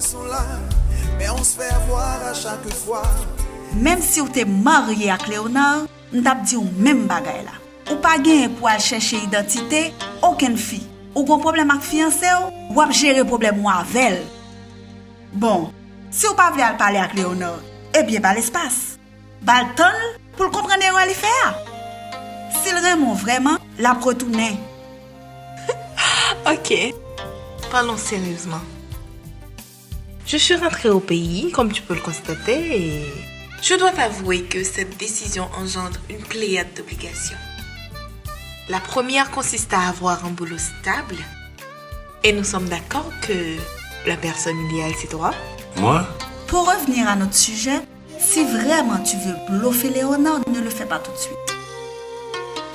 sont là, mais on se fait avoir à chaque fois. Même si vous êtes marié avec Léonard, on t'a dit même bagaille là. Ou pas gagné pour aller chercher identité, aucune fille. Ou gon problème avec fiancé ou ap gérer problème ou avec elle. Bon, si vous pas voulez parler avec Léonard, eh bien pas l'espace. Pas le temps pour comprendre ce qu'il fait. S'il Raymond vraiment, la retourner. Ok. Parlons sérieusement. Je suis rentrée au pays, comme tu peux le constater, et je dois t'avouer que cette décision engendre une pléiade d'obligations. La première consiste à avoir un boulot stable, et nous sommes d'accord que la personne idéale, c'est toi. Moi? Pour revenir à notre sujet, si vraiment tu veux bluffer Léonard, ne le fais pas tout de suite.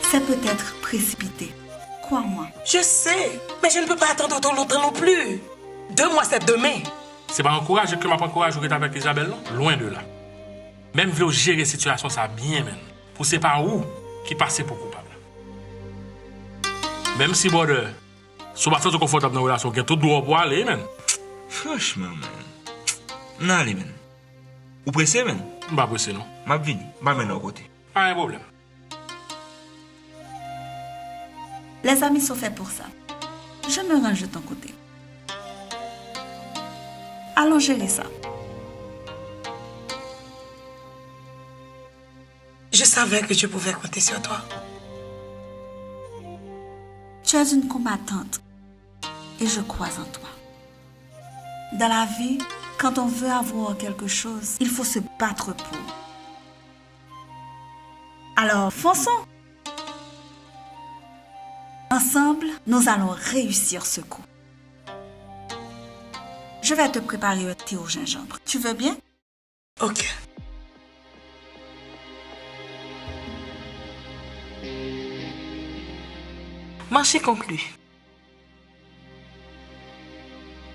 C'est peut-être précipité. Crois-moi. Je sais, mais je ne peux pas attendre trop longtemps non plus. 2 mois, c'est demain. C'est pas un courage que m'a pas courage ou que avec Isabelle, non? Loin de là. Même vouloir gérer la situation, ça bien, même. Pour c'est pas où qui passe pour coupable. Même si, bon, si vous êtes confortable dans la relation, vous avez tout droit pour aller, man. Franchement, man. Non, allez, man. Vous pressez, man? Pas pressé, non? Je vais venir. Je vais venir à côté. Pas un problème. Les amis sont faits pour ça. Je me range de ton côté. Allons gérer ça. Je savais que je pouvais compter sur toi. Tu es une combattante et je crois en toi. Dans la vie, quand on veut avoir quelque chose, il faut se battre pour. Alors, fonçons. Ensemble, nous allons réussir ce coup. Je vais te préparer un thé au gingembre. Tu veux bien? Ok. Marché conclu.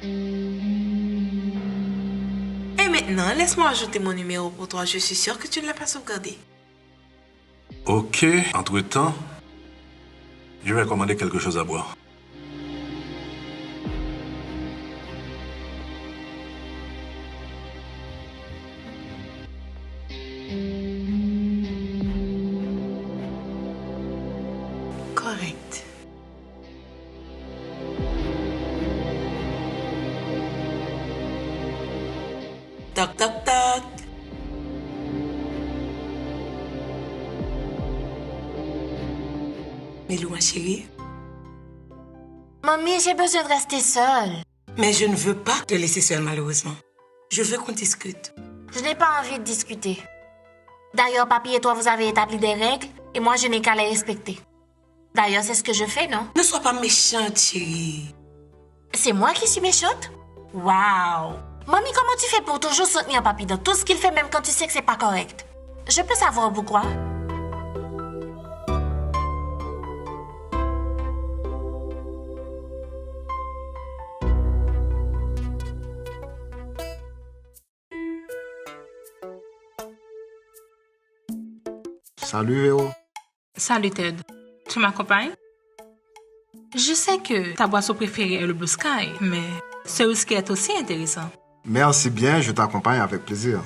Et maintenant, laisse-moi ajouter mon numéro pour toi. Je suis sûre que tu ne l'as pas sauvegardé. Ok, entre-temps, je vais commander quelque chose à boire. Correct. Toc, toc, toc. Milou, ma chérie. Mamie, j'ai besoin de rester seule. Mais je ne veux pas te laisser seule, malheureusement. Je veux qu'on discute. Je n'ai pas envie de discuter. D'ailleurs, papy et toi, vous avez établi des règles et moi, je n'ai qu'à les respecter. D'ailleurs, c'est ce que je fais, non? Ne sois pas méchante, chérie. C'est moi qui suis méchante? Waouh! Mamie, comment tu fais pour toujours soutenir papy dans tout ce qu'il fait, même quand tu sais que c'est pas correct? Je peux savoir pourquoi? Salut Véro. Salut Ted. Tu m'accompagnes? Je sais que ta boisson préférée est le Blue Sky, mais ce whisky est aussi intéressant. Merci bien, je t'accompagne avec plaisir.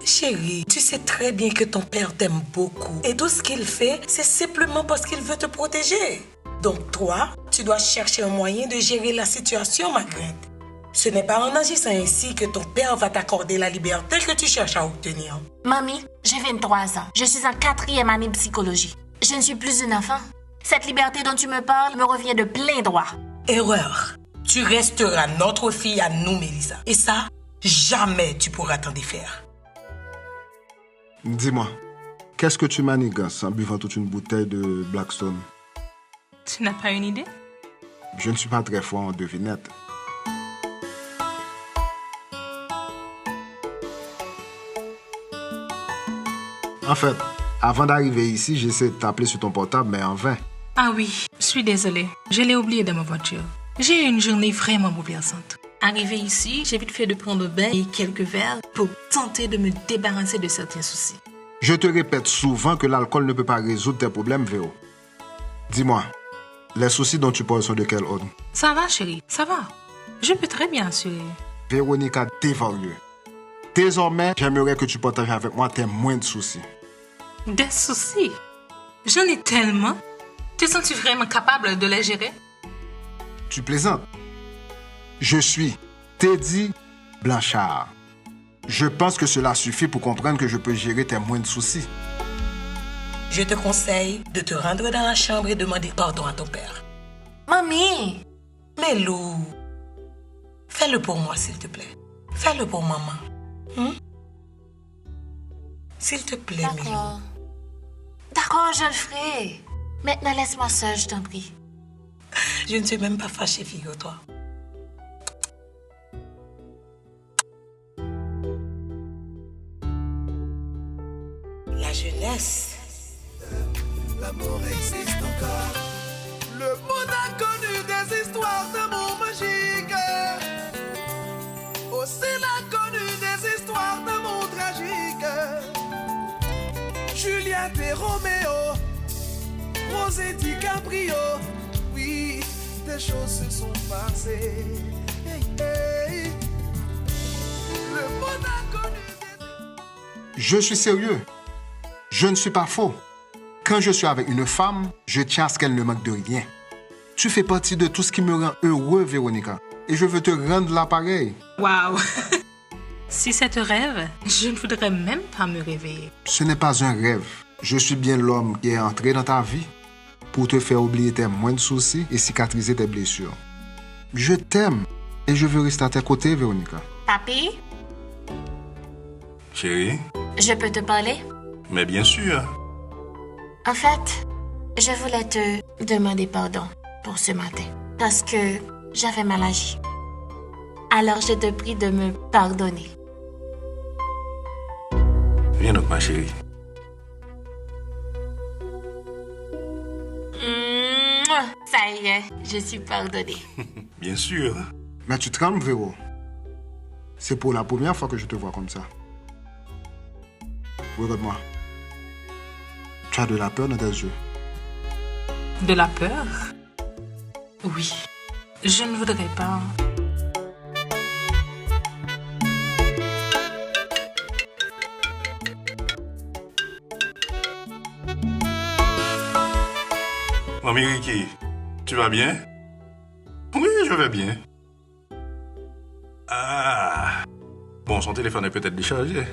Chérie, tu sais très bien que ton père t'aime beaucoup. Et tout ce qu'il fait, c'est simplement parce qu'il veut te protéger. Donc toi, tu dois chercher un moyen de gérer la situation, Margaret. Ce n'est pas en agissant ainsi que ton père va t'accorder la liberté que tu cherches à obtenir. Mamie, j'ai 23 ans. Je suis en 4e année de psychologie. Je ne suis plus une enfant. Cette liberté dont tu me parles me revient de plein droit. Erreur. Tu resteras notre fille à nous, Mélissa. Et ça, jamais tu pourras t'en défaire. Dis-moi, qu'est-ce que tu manigances en buvant toute une bouteille de Blackstone? Tu n'as pas une idée? Je ne suis pas très fort en devinette. En fait, avant d'arriver ici, j'essaie de t'appeler sur ton portable, mais en vain. Ah oui, je suis désolée. Je l'ai oublié dans ma voiture. J'ai eu une journée vraiment bouleversante. Arrivé ici, j'ai vite fait de prendre un bain et quelques verres pour tenter de me débarrasser de certains soucis. Je te répète souvent que l'alcool ne peut pas résoudre tes problèmes, Véro. Dis-moi, les soucis dont tu parles sont de quel ordre? Ça va, chérie, ça va. Je peux très bien assurer. Véronica Desvarieux. Désormais, j'aimerais que tu partages avec moi tes moindres soucis. Des soucis? J'en ai tellement. Te sens-tu vraiment capable de les gérer? Tu plaisantes? Je suis Teddy Blanchard. Je pense que cela suffit pour comprendre que je peux gérer tes moindres soucis. Je te conseille de te rendre dans la chambre et demander pardon à ton père. Mamie! Mais Lou, fais-le pour moi, s'il te plaît. Fais-le pour maman. S'il te plaît, Milou. D'accord. D'accord, je le ferai. Maintenant, laisse-moi seule, je t'en prie. Je ne suis même pas fâchée, figure-toi. La jeunesse. L'amour existe encore. Le monde a connu des histoires d'amour magique. Aussi l'a connu des histoires d'amour tragique. Juliette et Roméo, Rose et DiCaprio. Oui, des choses se sont passées. Hey, hey. Le monde a connu des... Je suis sérieux. Je ne suis pas faux. Quand je suis avec une femme, je tiens à ce qu'elle ne manque de rien. Tu fais partie de tout ce qui me rend heureux, Véronica. Et je veux te rendre l'appareil. Waouh! Si c'est un rêve, je ne voudrais même pas me réveiller. Ce n'est pas un rêve. Je suis bien l'homme qui est entré dans ta vie pour te faire oublier tes moindres soucis et cicatriser tes blessures. Je t'aime et je veux rester à tes côtés, Véronica. Papi, Chérie, je peux te parler? mais bien sûr. En fait, je voulais te demander pardon pour ce matin parce que j'avais mal agi. Alors je te prie de me pardonner. Viens donc, ma chérie. Ça y est, je suis pardonnée. Bien sûr. Mais tu trembles, Véro. C'est pour la première fois que je te vois comme ça. Regarde-moi. Tu as de la peur dans tes yeux. De la peur? Oui. Je ne voudrais pas. Mamie Ricky, tu vas bien? Oui, je vais bien. Ah. Bon, son téléphone est peut-être déchargé.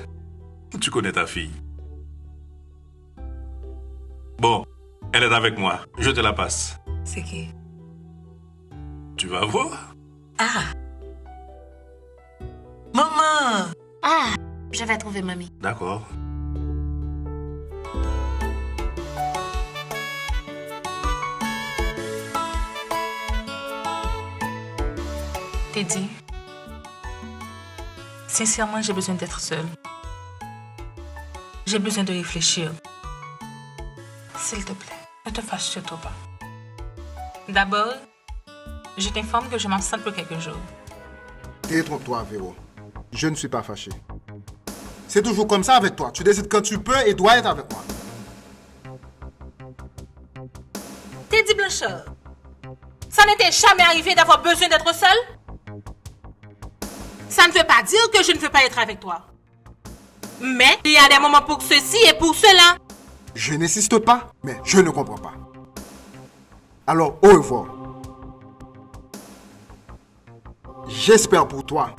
Tu connais ta fille. Bon, elle est avec moi. Je te la passe. C'est qui? Tu vas voir. Ah! Maman! Ah, je vais trouver mamie. D'accord. Teddy, sincèrement, j'ai besoin d'être seule. J'ai besoin de réfléchir. S'il te plaît, ne te fâche surtout pas. D'abord, je t'informe que je m'absente pour quelques jours. Détrompe-toi, Véro. Je ne suis pas fâché. C'est toujours comme ça avec toi. Tu décides quand tu peux et dois être avec moi. Teddy Blanchard, ça n'était jamais arrivé d'avoir besoin d'être seule? Ça ne veut pas dire que je ne veux pas être avec toi. Mais il y a des moments pour ceci et pour cela. Je n'insiste pas, mais je ne comprends pas. Alors, au revoir. J'espère pour toi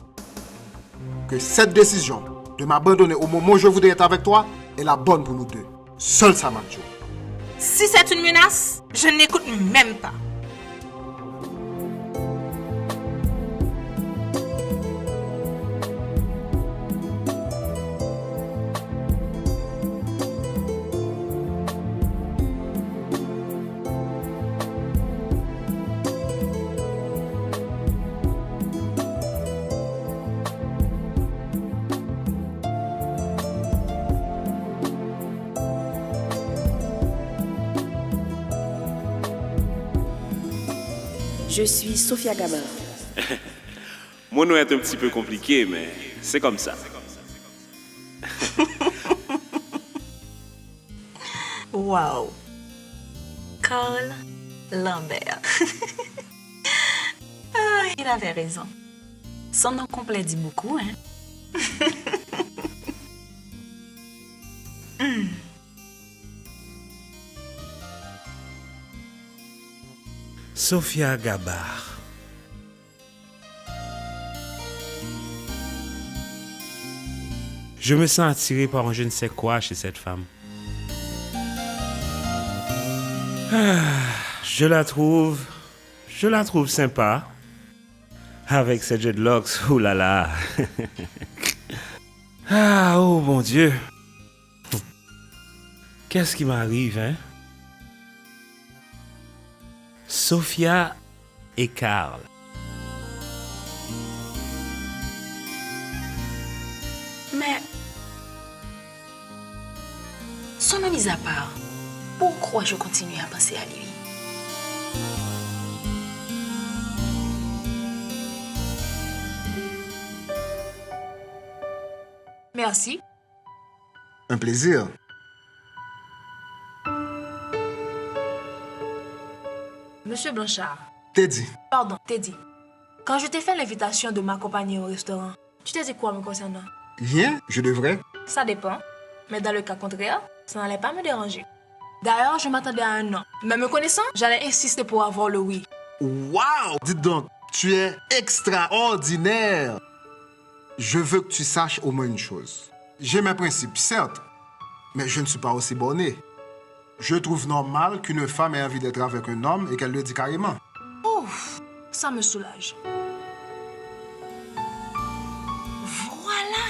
que cette décision de m'abandonner au moment où je voudrais être avec toi est la bonne pour nous deux. Seul ça marche. Si c'est une menace, je n'écoute même pas. Je suis Sophia Gama. Mon nom est un petit peu compliqué, mais c'est comme ça. Wow. Karl Lambert. Ah, il avait raison. Son nom complet dit beaucoup, hein? Sophia Gabar. Je me sens attiré par un je ne sais quoi chez cette femme. Je la trouve sympa. Avec ses dreadlocks, oh là là. Ah, oh mon Dieu. Qu'est-ce qui m'arrive, hein? Sophia et Karl. Mais, son nom mis à part, pourquoi je continue à penser à lui? Merci. Un plaisir. Monsieur Blanchard. Teddy. Pardon, Teddy. Quand je t'ai fait l'invitation de m'accompagner au restaurant, tu t'es dit quoi me concernant? Rien, je devrais. Ça dépend. Mais dans le cas contraire, ça n'allait pas me déranger. D'ailleurs, je m'attendais à un non. Mais me connaissant, j'allais insister pour avoir le oui. Waouh! Dites donc, tu es extraordinaire. Je veux que tu saches au moins une chose. J'ai mes principes, certes, mais je ne suis pas aussi borné. Je trouve normal qu'une femme ait envie d'être avec un homme et qu'elle le dit carrément. Ouf, ça me soulage. Voilà!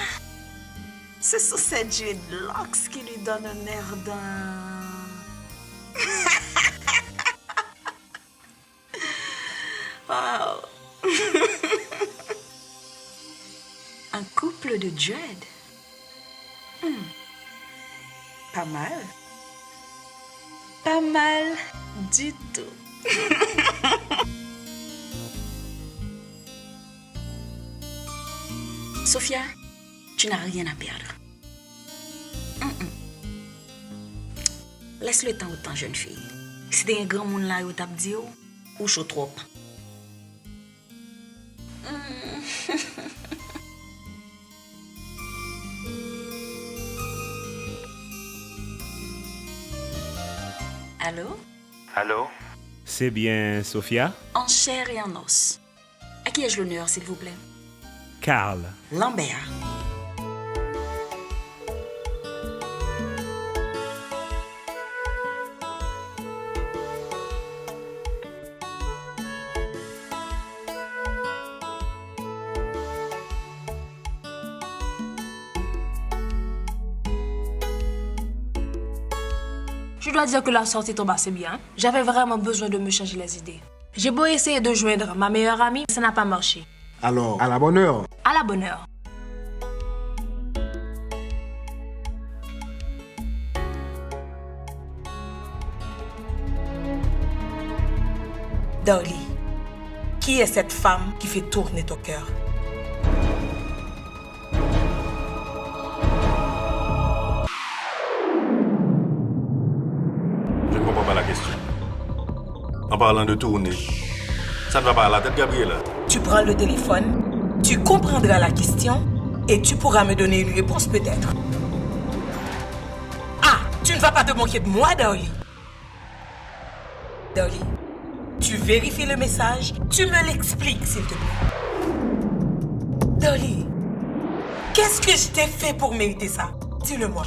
Ce sont ces dreadlocks qui lui donnent un air d'un... Wow! Un couple de dread. Pas mal. Pas mal du tout. Sophia, tu n'as rien à perdre. Laisse le temps au temps, jeune fille. Si t'es un grand monde là, où t'as dit ou chaud trop. Allô? Allô? C'est bien Sophia? En chair et en os. À qui ai-je l'honneur, s'il vous plaît? Karl. Lambert. Je dois dire que la sortie tombe assez bien. J'avais vraiment besoin de me changer les idées. J'ai beau essayer de joindre ma meilleure amie, ça n'a pas marché. Alors, à la bonne heure. À la bonne heure. Dolly, qui est cette femme qui fait tourner ton cœur? Je ne comprends pas la question. En parlant de tourner, ça ne va pas à la tête, Gabriela. Tu prends le téléphone, tu comprendras la question et tu pourras me donner une réponse peut-être. Ah, tu ne vas pas te moquer de moi, Dolly. Dolly, tu vérifies le message, tu me l'expliques, s'il te plaît. Dolly, qu'est-ce que je t'ai fait pour mériter ça? Dis-le-moi.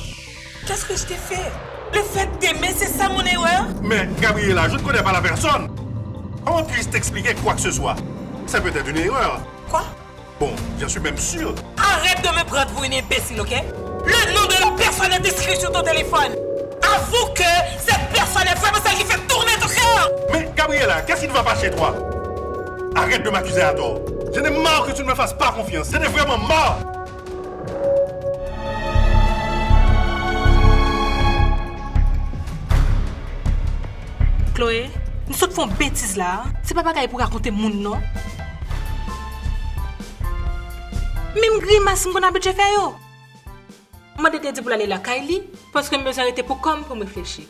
Qu'est-ce que je t'ai fait? Le fait d'aimer, c'est ça mon erreur? Mais, Gabriela, je ne connais pas la personne. Comment puis-je t'expliquer quoi que ce soit? C'est peut-être une erreur. Quoi? Bon, j'en suis même sûr. Arrête de me prendre pour une imbécile, ok? Le nom de la personne est inscrit sur ton téléphone. Avoue que cette personne est vraiment celle qui fait tourner ton cœur. Mais, Gabriela, qu'est-ce qui ne va pas chez toi? Arrête de m'accuser à tort. J'en ai marre que tu ne me fasses pas confiance. J'en ai vraiment marre. Chloé, nous sommes font bêtises là. C'est pas bagaille pour raconter mon nom. Même grimace qu'on a besoin de faire yo. Moi t'ai dit pour aller la Kylie parce que me suis arrêté pour réfléchir.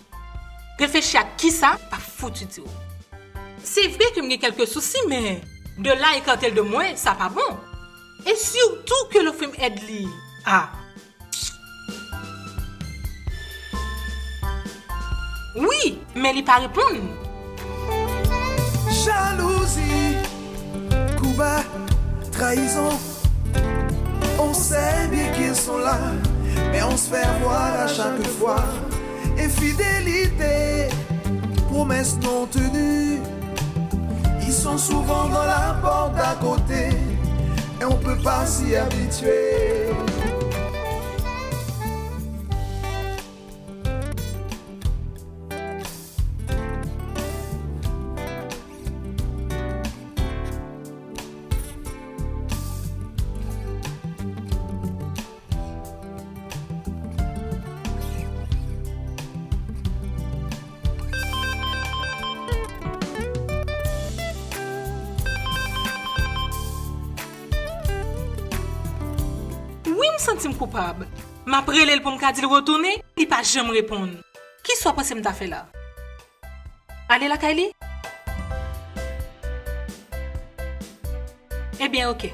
Réfléchir à qui ça? Pas foutu du tout. C'est vrai que j'ai quelques soucis mais de là écarter de moi, ça pas bon. Et surtout que le film aide lui. Ah. Oui, mais il pas répondre. Jalousie, coup bas, trahison. On sait bien qu'ils sont là, mais on se fait voir à chaque fois. Infidélité, promesses non tenues. Ils sont souvent dans la porte d'à côté, et on peut pas s'y habituer. Oui, je me sens coupable. Ma prélève pour me dire retourner, il pas jamais répondre. Qui soit passé m'ta fait là? Allez la Kylie? Eh bien, ok.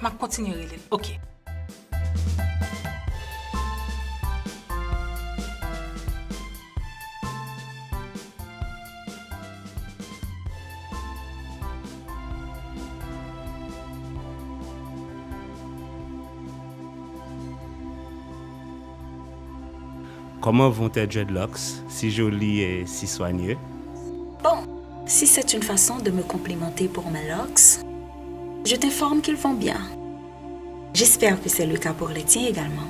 Je continuerai. Ok. Comment vont tes dreadlocks, si jolis et si soigneux? Bon, si c'est une façon de me complimenter pour mes locks, je t'informe qu'ils vont bien. J'espère que c'est le cas pour les tiens également.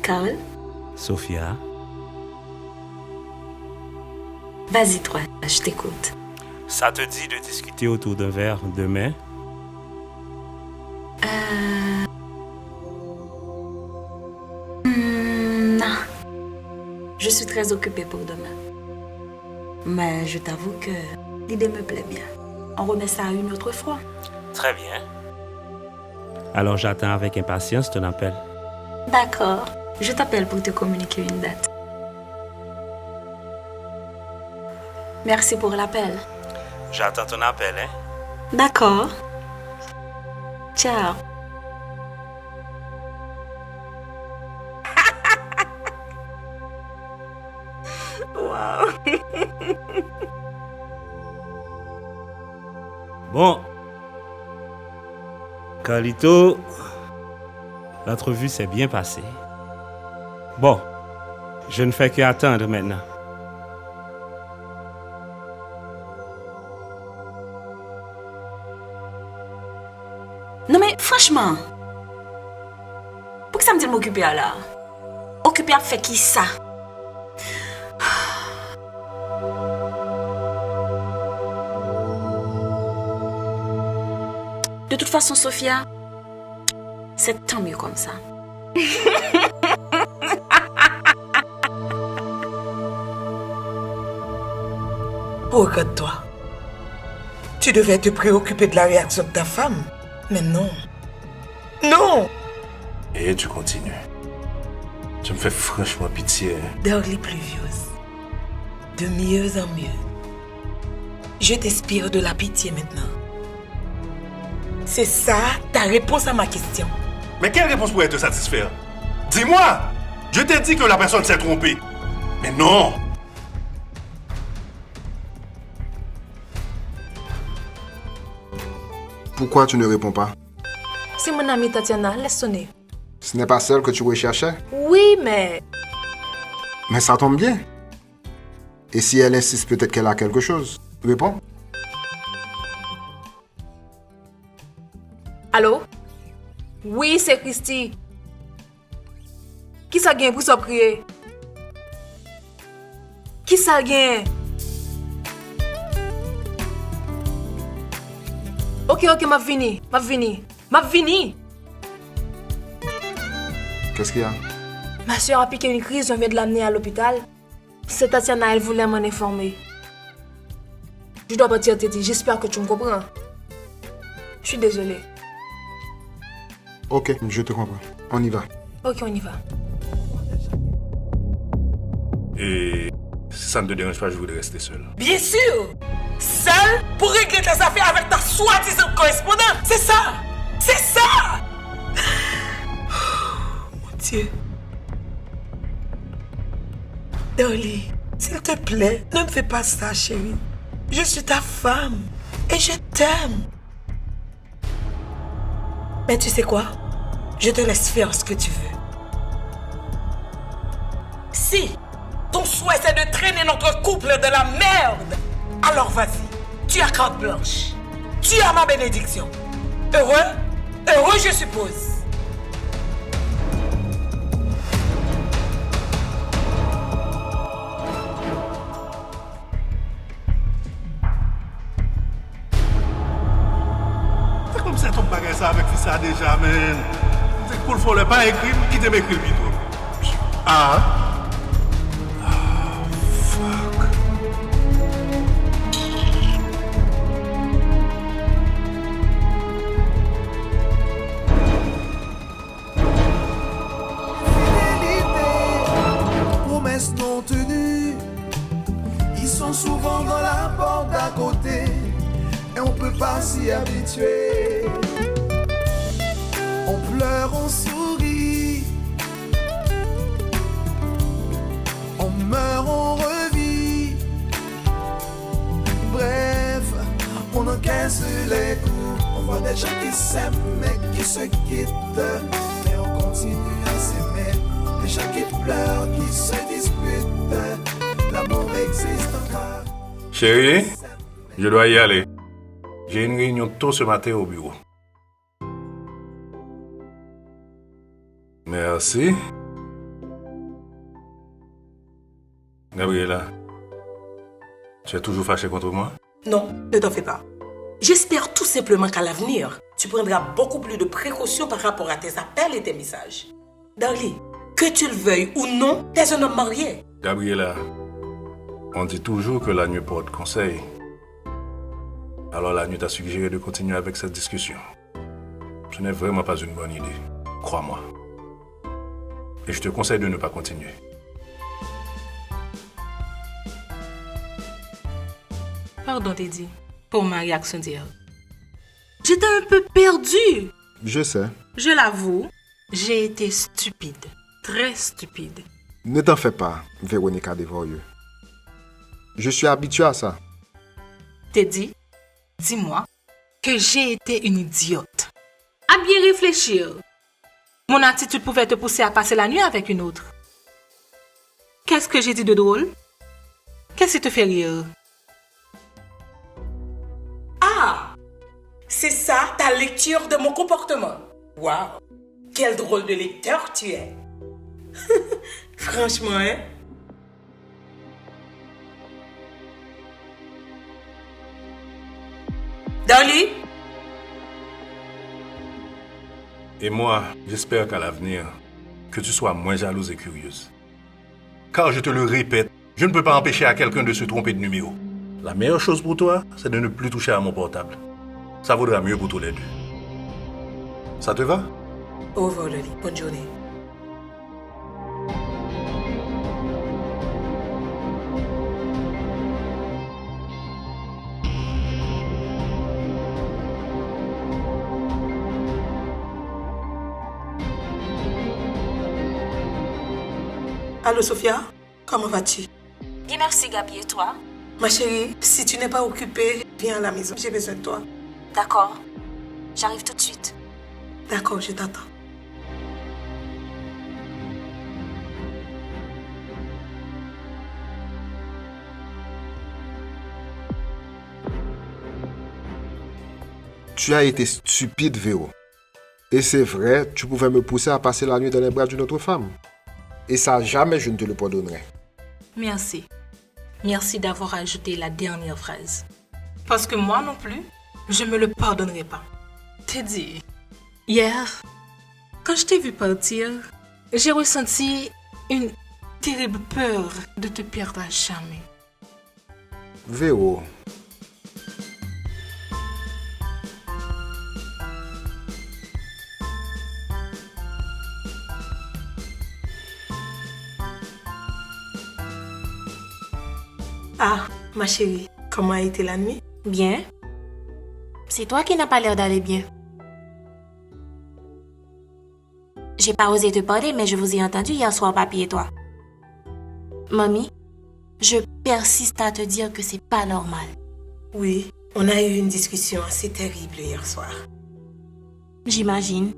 Carl? Sophia? Vas-y toi, je t'écoute. Ça te dit de discuter autour d'un verre demain? Non. Je suis très occupée pour demain. Mais je t'avoue que l'idée me plaît bien. On remet ça une autre fois. Très bien. Alors j'attends avec impatience ton appel. D'accord. Je t'appelle pour te communiquer une date. Merci pour l'appel. J'attends ton appel, hein? D'accord. Ciao. Wow. Bon. Carlito, l'entrevue s'est bien passée. Bon, je ne fais qu'attendre maintenant. Non mais franchement, pour que ça me dit de m'occuper là? Occuper à faire qui ça? De toute façon, Sophia, c'est tant mieux comme ça. Regarde-toi. Tu devais te préoccuper de la réaction de ta femme. Mais non. Non! Et tu continues. Tu me fais franchement pitié. D'orly pluvieuse. De mieux en mieux. Je t'inspire de la pitié maintenant. C'est ça ta réponse à ma question. Mais quelle réponse pourrait te satisfaire? Dis-moi! Je t'ai dit que la personne s'est trompée. Mais non! Pourquoi tu ne réponds pas? C'est mon amie Tatiana, laisse sonner. Ce n'est pas celle que tu recherchais? Oui, mais... Mais ça tombe bien. Et si elle insiste, peut-être qu'elle a quelque chose. Réponds. Allô? Oui, c'est Christy. Qui ça gagne pour ça prier? Qui ça gagne? Ok, m'a vini. Qu'est-ce qu'il y a? Ma soeur a piqué une crise, on vient de l'amener à l'hôpital. C'est Tatiana, elle voulait m'en informer. Je dois partir, Titi, j'espère que tu me comprends. Je suis désolée. Ok, je te comprends. On y va. Ok, on y va. Et Si ça ne te dérange pas, je voudrais rester seul. Bien sûr. Seul pour régler tes affaires avec ta soi-disant correspondante. C'est ça. C'est ça. Oh, mon Dieu. Dolly, s'il te plaît, ne me fais pas ça, chérie. Je suis ta femme et je t'aime. Mais tu sais quoi? Je te laisse faire ce que tu veux. Si ton souhait c'est de traîner notre couple de la merde, alors vas-y, tu as carte blanche. Tu as ma bénédiction. Heureux? Heureux, je suppose. C'est comme ça ton bagage ça avec ça déjà, man. C'est pour le faire le pas écrit, qui te m'écrit plutôt. Ah? Promesses non tenues, ils sont souvent dans la porte d'à côté et on peut pas s'y habituer. On pleure, on sourit, on meurt, on revit. Bref, on encaisse les coups. On voit des gens qui s'aiment mais qui se quittent, mais on continue à s'aimer. Des gens qui pleurent, qui se disputent, l'amour existe encore. Chérie, je dois y aller. J'ai une réunion tôt ce matin au bureau. Merci. Gabriela, tu es toujours fâchée contre moi? Non, ne t'en fais pas. J'espère tout simplement qu'à l'avenir, tu prendras beaucoup plus de précautions par rapport à tes appels et tes messages. Dolly, que tu le veuilles ou non, t'es un homme marié. Gabriela, on dit toujours que la nuit porte conseil. Alors la nuit t'a suggéré de continuer avec cette discussion. Ce n'est vraiment pas une bonne idée, crois-moi. Et je te conseille de ne pas continuer. Pardon, Teddy, pour ma réaction d'hier. J'étais un peu perdue. Je sais. Je l'avoue, j'ai été stupide. Très stupide. Ne t'en fais pas, Véronica Desvorieux. Je suis habitué à ça. Teddy, dis-moi que j'ai été une idiote. À bien réfléchir. Mon attitude pouvait te pousser à passer la nuit avec une autre. Qu'est-ce que j'ai dit de drôle? Qu'est-ce qui te fait rire? Ah! C'est ça ta lecture de mon comportement. Waouh! Quel drôle de lecteur tu es. Franchement, hein? Dolly? Et moi, j'espère qu'à l'avenir, que tu sois moins jalouse et curieuse. Car je te le répète, je ne peux pas empêcher à quelqu'un de se tromper de numéro. La meilleure chose pour toi, c'est de ne plus toucher à mon portable. Ça vaudra mieux pour tous les deux. Ça te va? Au revoir, Dolly. Bonne journée. Allô, Sophia? Comment vas-tu? Bien, merci, Gabi. Et toi? Ma chérie, si tu n'es pas occupée, viens à la maison. J'ai besoin de toi. D'accord. J'arrive tout de suite. D'accord, je t'attends. Tu as été stupide, Véro. Et c'est vrai, tu pouvais me pousser à passer la nuit dans les bras d'une autre femme. Et ça, jamais je ne te le pardonnerai. Merci. Merci d'avoir ajouté la dernière phrase. Parce que moi non plus, je me le pardonnerai pas. Teddy, hier, quand je t'ai vu partir, j'ai ressenti une terrible peur de te perdre à jamais. Véro. Ah, ma chérie, comment a été la nuit? Bien. C'est toi qui n'as pas l'air d'aller bien. J'ai pas osé te parler, mais je vous ai entendu hier soir, papi et toi. Mamie, je persiste à te dire que c'est pas normal. Oui, on a eu une discussion assez terrible hier soir. J'imagine.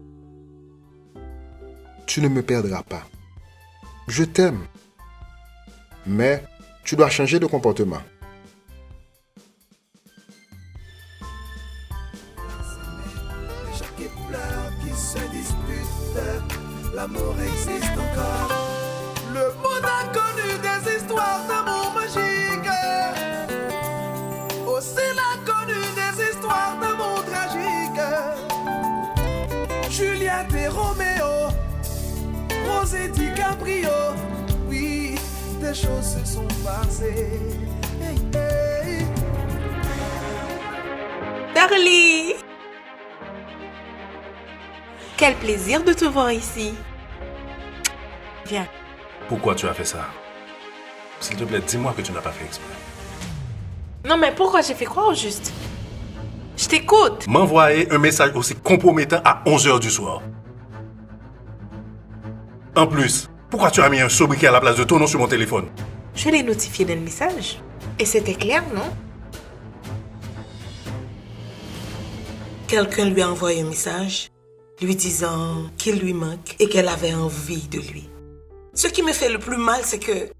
Tu ne me perdras pas. Je t'aime. Mais tu dois changer de comportement. Chaque fleur qui se dispute, l'amour existe encore. Le monde a connu des histoires d'amour magique. Aussi l'a connu des histoires d'amour tragique. Juliette et Roméo, Rose et DiCaprio. Oui, des choses se sont passées. Hey, hey. Darlie! Quel plaisir de te voir ici. Viens. Pourquoi tu as fait ça? S'il te plaît, dis-moi que tu n'as pas fait exprès. Non, mais pourquoi j'ai fait quoi au juste? Je t'écoute. M'envoyer un message aussi compromettant à 11h du soir. En plus, pourquoi tu as mis un sobriquet à la place de ton nom sur mon téléphone? Je l'ai notifié dans le message. Et c'était clair, non? Quelqu'un lui a envoyé un message lui disant qu'il lui manque et qu'elle avait envie de lui. Ce qui me fait le plus mal, c'est que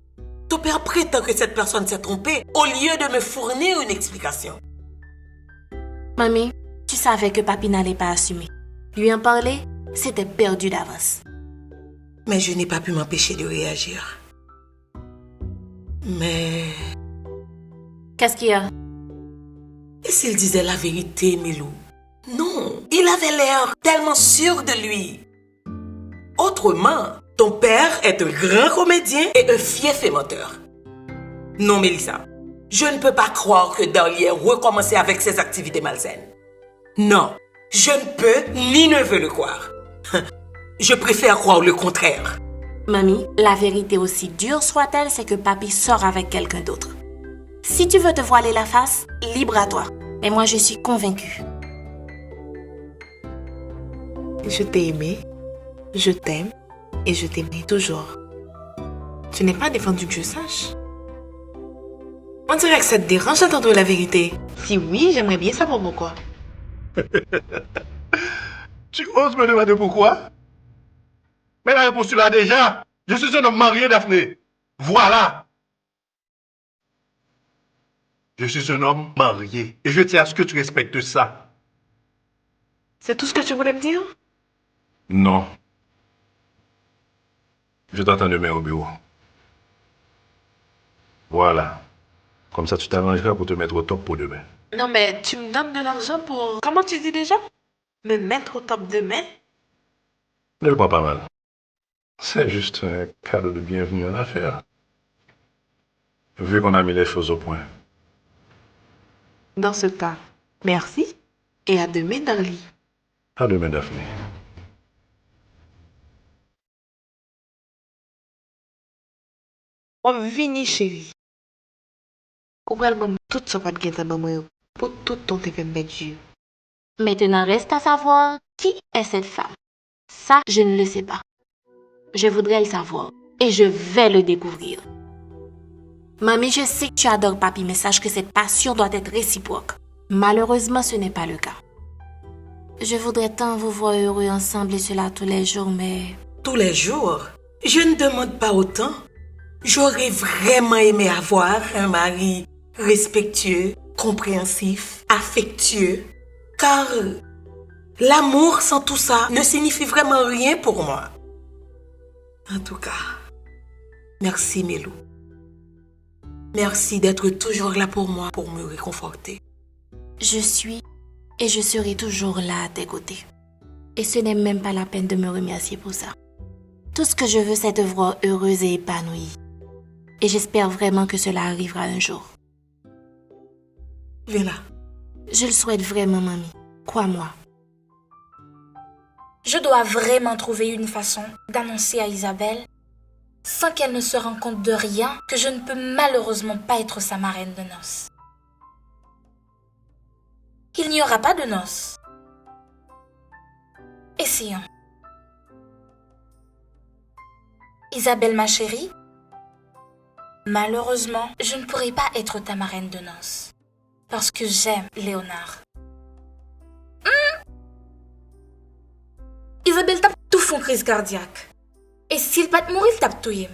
ton père prétend que cette personne s'est trompée au lieu de me fournir une explication. Mamie, tu savais que papi n'allait pas assumer. Lui en parler, c'était perdu d'avance. Mais je n'ai pas pu m'empêcher de réagir. Mais... Qu'est-ce qu'il y a? Et s'il disait la vérité, Milou? Non, il avait l'air tellement sûr de lui. Autrement, ton père est un grand comédien et un fief menteur. Non, Mélissa, je ne peux pas croire que Darlie ait recommencé avec ses activités malsaines. Non, je ne peux ni ne veux le croire. Je préfère croire le contraire. Mamie, la vérité aussi dure soit-elle, c'est que papi sort avec quelqu'un d'autre. Si tu veux te voiler la face, libre à toi. Mais moi, je suis convaincue. Je t'ai aimé, je t'aime et je t'aimerai toujours. Tu n'es pas défendu que je sache. On dirait que ça te dérange d'entendre la vérité. Si oui, j'aimerais bien savoir pourquoi. Tu oses me demander pourquoi? Mais la réponse tu l'as déjà. Je suis un homme marié, Daphné. Voilà. Je suis un homme marié et je tiens à ce que tu respectes ça. C'est tout ce que tu voulais me dire? Non. Je t'attends demain au bureau. Voilà. Comme ça, tu t'arrangeras pour te mettre au top pour demain. Non, mais tu me donnes de l'argent pour... Comment tu dis déjà? Me mettre au top demain? Ne le prends pas mal. C'est juste un cadeau de bienvenue en affaires. Vu qu'on a mis les choses au point. Dans ce cas, merci et à demain, Darlie. À demain, Daphné. On vini, chérie. Ou elle m'a tout ce pas de guette pour tout ton TVMBG. Maintenant, reste à savoir qui est cette femme. Ça, je ne le sais pas. Je voudrais le savoir et je vais le découvrir. Mamie, je sais que tu adores papi, mais sache que cette passion doit être réciproque. Malheureusement, ce n'est pas le cas. Je voudrais tant vous voir heureux ensemble et cela tous les jours, mais... Tous les jours? Je ne demande pas autant. J'aurais vraiment aimé avoir un mari respectueux, compréhensif, affectueux. Car l'amour sans tout ça ne signifie vraiment rien pour moi. En tout cas, merci Mélou. Merci d'être toujours là pour moi, pour me réconforter. Je suis et je serai toujours là à tes côtés. Et ce n'est même pas la peine de me remercier pour ça. Tout ce que je veux, c'est te voir heureuse et épanouie. Et j'espère vraiment que cela arrivera un jour. Viens là. Je le souhaite vraiment, mamie. Crois-moi. Je dois vraiment trouver une façon d'annoncer à Isabelle sans qu'elle ne se rende compte de rien, que je ne peux malheureusement pas être sa marraine de noces. Il n'y aura pas de noces. Essayons. Isabelle, ma chérie, malheureusement, je ne pourrai pas être ta marraine de noces. Parce que j'aime Léonard. Isabelle tape tout fond crise cardiaque. Et s'il pas te mourir, il tape tout yem.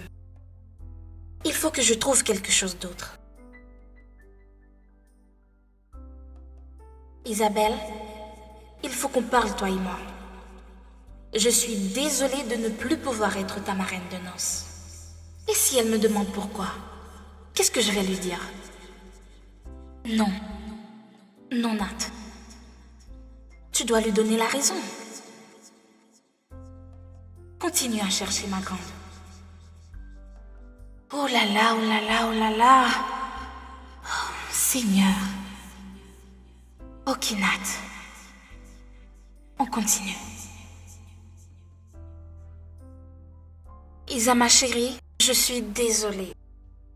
Il faut que je trouve quelque chose d'autre. Isabelle, il faut qu'on parle, toi et moi. Je suis désolée de ne plus pouvoir être ta marraine de noces. Et si elle me demande pourquoi, qu'est-ce que je vais lui dire? Non. Non, Nat. Tu dois lui donner la raison. Continue à chercher, ma grande. Oh là là, oh là là, oh là là. Oh, Seigneur. Ok, Nat. On continue. Isa, ma chérie, je suis désolée.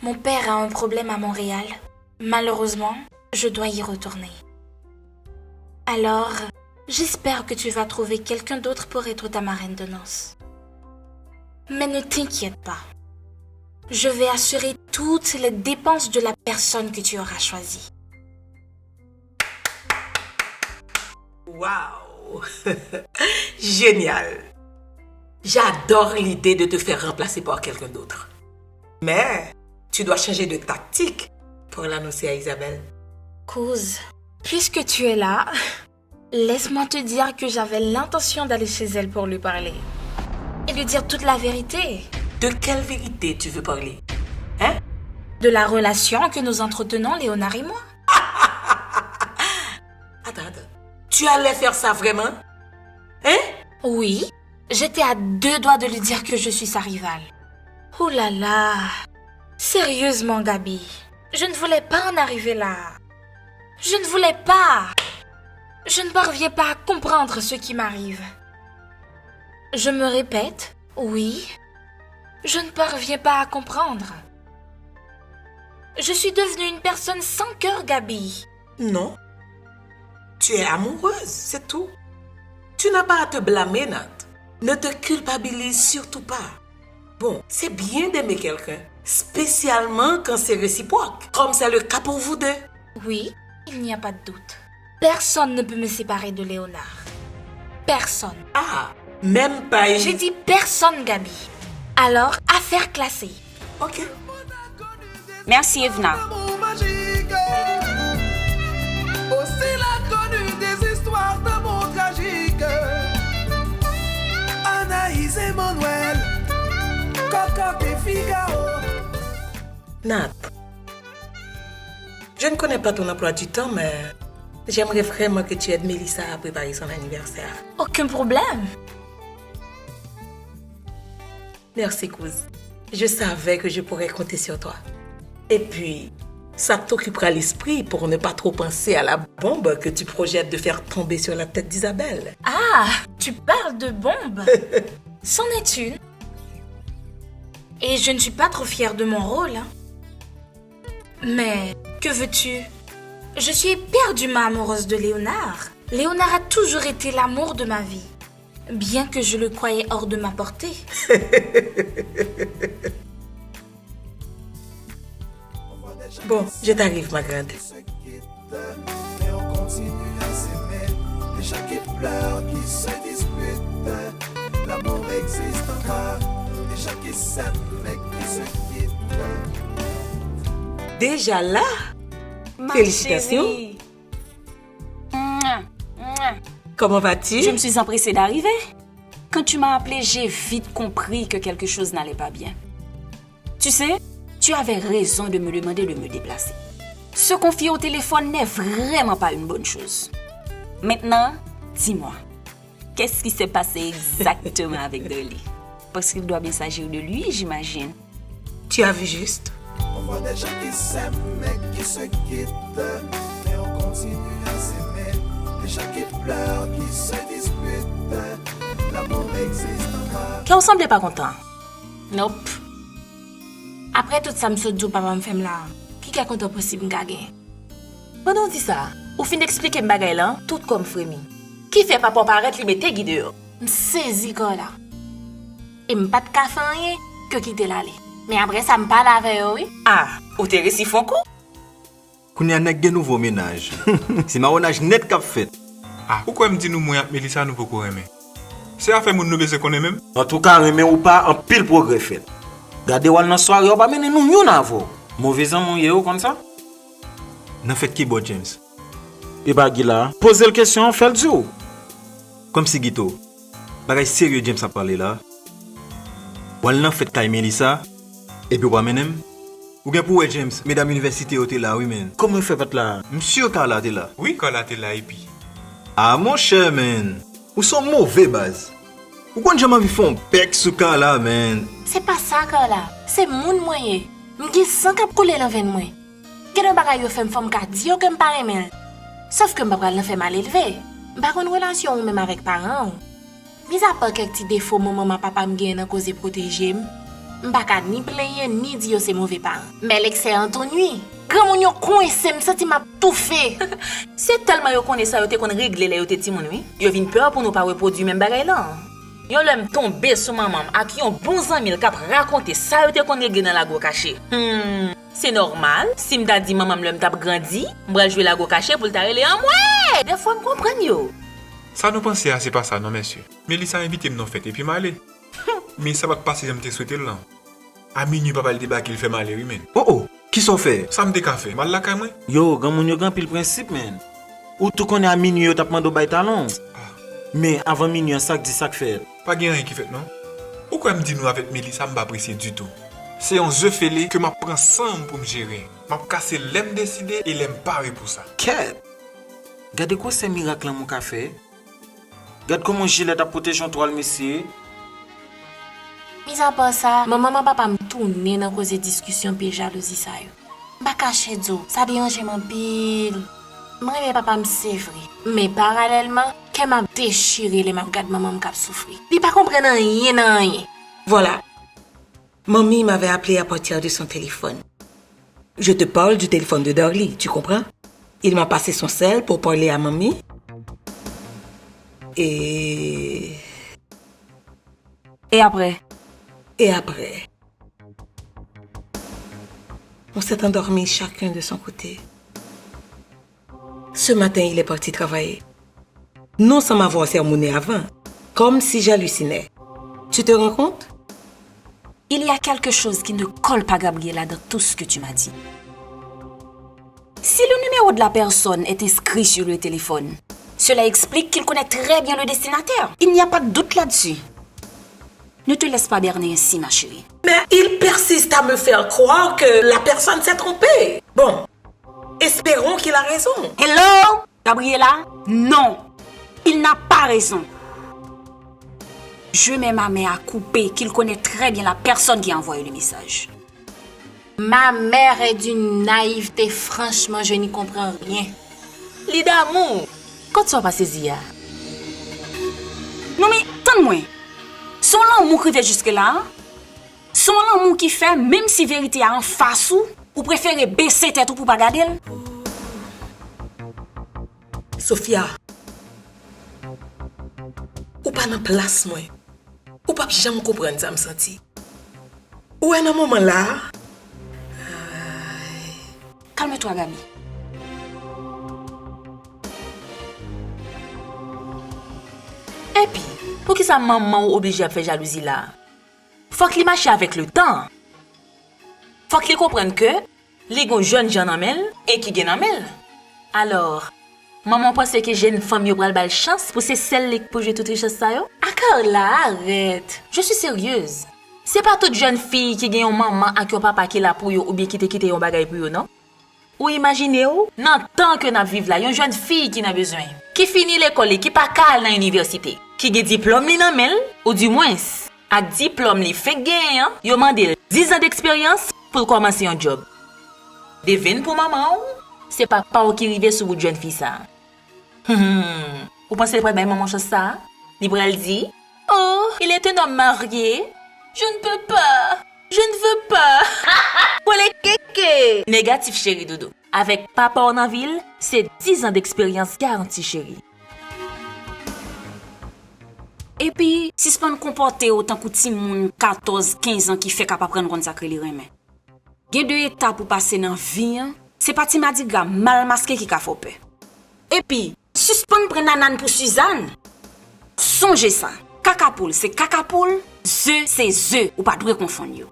Mon père a un problème à Montréal. Malheureusement, je dois y retourner. Alors, j'espère que tu vas trouver quelqu'un d'autre pour être ta marraine de noces. Mais ne t'inquiète pas. Je vais assurer toutes les dépenses de la personne que tu auras choisie. Waouh! Génial! J'adore l'idée de te faire remplacer par quelqu'un d'autre. Mais tu dois changer de tactique pour l'annoncer à Isabelle. Couz, puisque tu es là, laisse-moi te dire que j'avais l'intention d'aller chez elle pour lui parler. Et lui dire toute la vérité. De quelle vérité tu veux parler? Hein? De la relation que nous entretenons, Léonard et moi. Attends. Tu allais faire ça vraiment? Hein? Oui, j'étais à 2 doigts de lui dire que je suis sa rivale. Oh là là! Sérieusement, Gabi, je ne voulais pas en arriver là. Je ne voulais pas. Je ne parviens pas à comprendre ce qui m'arrive. Je me répète, oui, je ne parviens pas à comprendre. Je suis devenue une personne sans cœur, Gabi. Non. Tu es amoureuse, c'est tout. Tu n'as pas à te blâmer, Nat. Ne te culpabilise surtout pas. Bon, c'est bien d'aimer quelqu'un, spécialement quand c'est réciproque, comme c'est le cas pour vous deux. Oui, il n'y a pas de doute. Personne ne peut me séparer de Léonard. Personne. Ah, même pas une... J'ai dit personne, Gabi. Alors, affaire classée. Ok. Merci, Evna. Aussi la connue des histoires d'amour tragique. Anaïs et Manuel, Cocotte et Figaro. Nat, je ne connais pas ton emploi du temps, mais j'aimerais vraiment que tu aides Mélissa à préparer son anniversaire. Aucun problème. Merci, Couz. Je savais que je pourrais compter sur toi. Et puis, ça t'occupera l'esprit pour ne pas trop penser à la bombe que tu projettes de faire tomber sur la tête d'Isabelle. Ah, tu parles de bombe. C'en est une. Et je ne suis pas trop fière de mon rôle. Hein. Mais, que veux-tu? Je suis éperdument amoureuse de Léonard. Léonard a toujours été l'amour de ma vie. Bien que je le croyais hors de ma portée. Bon, je t'arrive, ma grande. Mais on continue à s'aimer. Les gens qui pleurent, qui se disputent. L'amour existe encore. Les gens qui s'aiment, mais qui se quittent. Déjà là? Félicitations. Chérie. Comment vas-tu? Je me suis empressée d'arriver. Quand tu m'as appelé, j'ai vite compris que quelque chose n'allait pas bien. Tu sais, tu avais raison de me demander de me déplacer. Se confier au téléphone n'est vraiment pas une bonne chose. Maintenant, dis-moi, qu'est-ce qui s'est passé exactement avec Dolly? Parce qu'il doit bien s'agir de lui, j'imagine. Tu as vu juste? On voit des gens qui s'aiment, mais qui se quittent. Mais on continue à s'aimer. Les gens qui pleurent, qui se disputent. L'amour existe encore. Qu'on semblait pas content. Nope. Après tout ça, je dis papa me fait là. Qui est content possible me gagner? Pendant dit ça, ou fin d'expliquer me bagay là, tout comme frémi. Qui fait papa paraître li mette guideur? Me saisi là. Et me pas de café rien que quitter l'aller. Mais après ça me parle avec eux, oui. Ah, ou t'es récit font coup? Qu'on y a un nouveau ménage. C'est marronnage net qu'a fait. Ah, pourquoi me dit nous moi Mélissa nous beaucoup aimer? C'est affaire moun nou bese connaît même. En tout cas, aimer ou pas, en pile progrès fait. Gardez wal nan soirée, ou pas mener nous yon avant. Mauvais an mon yo comme ça? Nan fait qui bon James? Et bah Gila, posez la question, fait le dur. Comme si Gito. Bagay sérieux James a parlé là. Wal nan fait kay Mélissa et puis ou pas menem. Ou bien pour James, mesdames université était là, oui men. Comment fait fait là? Monsieur Carla était là. Oui, Carla était là et puis. Ah mon cher man. Ou sont mauvais base. Ou quand jamais vu font pek sous Carla man. C'est pas ça là. C'est moun moyen. M'gi sans cap couler dans veine moi. Quel bagay yo fait me femme ka di yo que me paré men. Sauf que m'pa pral fait mal élevé. M'pa kon relation ou même avec parents. Mis à part quelques petits défauts maman papa me gen dans cause protéger. M'pa ka ni plaigner ni di yo c'est mauvais parents. Mais l'excellent ennui. Quand mon yo coincé me senti m'a tout fait. C'est tellement yo connaît ça yo te kon régler les yo te ti mon oui. Yo vinn peur pour nous pas reproduire même bagay là. Yo l'aime tomber sur maman à qui on bon ami cap raconter ça yo te kon régler dans la go caché. C'est normal, si m'da dit maman l'aime t'a grandi, m'bral jouer la go caché pour t'arrêter en moi. Des fois me comprendre yo. Ça nous pensait c'est pas ça non monsieur. Mélissa invité me fête et puis m'aller. Mais ça va passer j'aime te souhaiter là. À minuit papa le débat qu'il fait mal oui men. Oh. Qui sont fait? Ça me décafé, mal la moi. Yo, grand moun yo grand pile principe men. Ou tout connaît à minuit yo t'a mando bay talon. Mais avant minuit ça dit ça fait. Pas rien qui fait non. Pourquoi me dit nous avec Mélissa m'pa apprécier du tout. C'est un jeu fêlé que m'a prend sans pour me gérer. M'a casser l'aime décider et l'aime parler pour ça. Quel? Regardez quoi ces miracles mon café. Regarde comment Gilette a protégé en toile monsieur. Mis à part ça, maman papa me tourner dans cause discussion puis jalousie ça yo. Ba caché do, ça dérange mon pile. Moi papa me c'est vrai, mais parallèlement, qu'elle m'a déchiré les m'a regarde maman me cap souffrir. Il pas comprendre rien. Voilà. Mamie m'avait appelé à partir de son téléphone. Je te parle du téléphone de Darly, tu comprends? Il m'a passé son sel pour parler à mamie. Et après? Et après, on s'est endormis chacun de son côté. Ce matin, il est parti travailler. Non sans m'avoir sermonné avant, comme si j'hallucinais. Tu te rends compte? Il y a quelque chose qui ne colle pas, Gabriela, dans tout ce que tu m'as dit. Si le numéro de la personne est inscrit sur le téléphone, cela explique qu'il connaît très bien le destinataire. Il n'y a pas de doute là-dessus. Ne te laisse pas berner ainsi, ma chérie. Mais il persiste à me faire croire que la personne s'est trompée. Bon, espérons qu'il a raison. Hello, Gabriela? Non, il n'a pas raison. Je mets ma main à couper qu'il connaît très bien la personne qui a envoyé le message. Ma mère est d'une naïveté, franchement, je n'y comprends rien. Lidamou, quand tu vas passer Zia? Non mais, tente-moi. Son l'amour qui fait jusque-là, son l'amour qui fait, même si vérité est en face ou préférez baisser tête ou pour pas garder. Sophia, ou pas dans place moi. Ou pas jamais comprendre ça me senti. Ou à un moment là. Calme-toi, Gabi. Et puis, pour qui sa maman obligée à faire jalousie là? Faut qu'il marche avec le temps. Faut qu'il comprenne que les jeunes gens en mêlent et qui gagnent en mêlent. Alors, maman pense que j'ai une femme qui a une chance pour c'est celle qui peut jouer toute richesse ça yo? Ah là, arrête. Je suis sérieuse. C'est pas toute jeune fille qui gagne une maman et un papa qui est là pour yo ou bien qui te quitte un bagay pour yo, non? Ou imaginez-vous, dans tant que nous vivons là, une jeune fille qui n'a besoin, qui finit l'école et qui pas calme dans l'université, qui a diplôme dans main ou du moins a diplôme li fait gain, yo mandé 10 ans d'expérience pour commencer un job. Devine pour maman, c'est pas qui rive sur une jeune fille ça. Vous pensez pas bien maman chose ça? Libral dit, "Oh, il est un homme marié. Je ne peux pas." Je ne veux pas. Pour les kékés. Négatif, chérie Dodo. Avec papa en ville, c'est 10 ans d'expérience garantie, chérie. Et puis, si ce pas comporter autant que ti moun 14-15 ans qui fait capable prendre compte sacré li remen. Gen deux étapes pour passer dans vie, c'est pas ti madiga mal masqué qui ka faut peur. Et puis, suspend prendre nanan pour Suzanne. Songez ça. Cacapoule, c'est cacapoule, c'est ou pas doit confondre yo.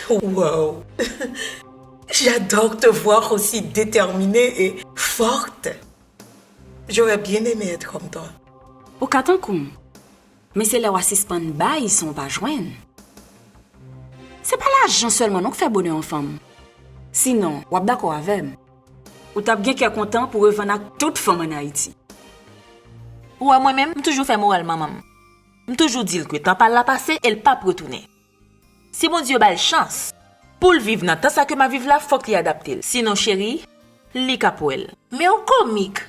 Wow. J'adore te voir aussi déterminée et forte. J'aurais bien aimé être comme toi. Au katankoum. Mais c'est là où suspend ba, ils sont pas joindre. C'est pas l'argent seulement non qui fait bonheur en femme. Sinon, ou d'accord avec moi. Ou t'as bien qu'à content pour revenir à toute femme en Haïti. Ouais, moi-même, je toujours fait moral maman. Je toujours dire que tant pas la passé, elle pas retourner. Si mon Dieu a chance pour le vivre dans tant ça que ma vive là, faut qu'il adapte. Sinon chérie, li ka pour elle. Mais au comique,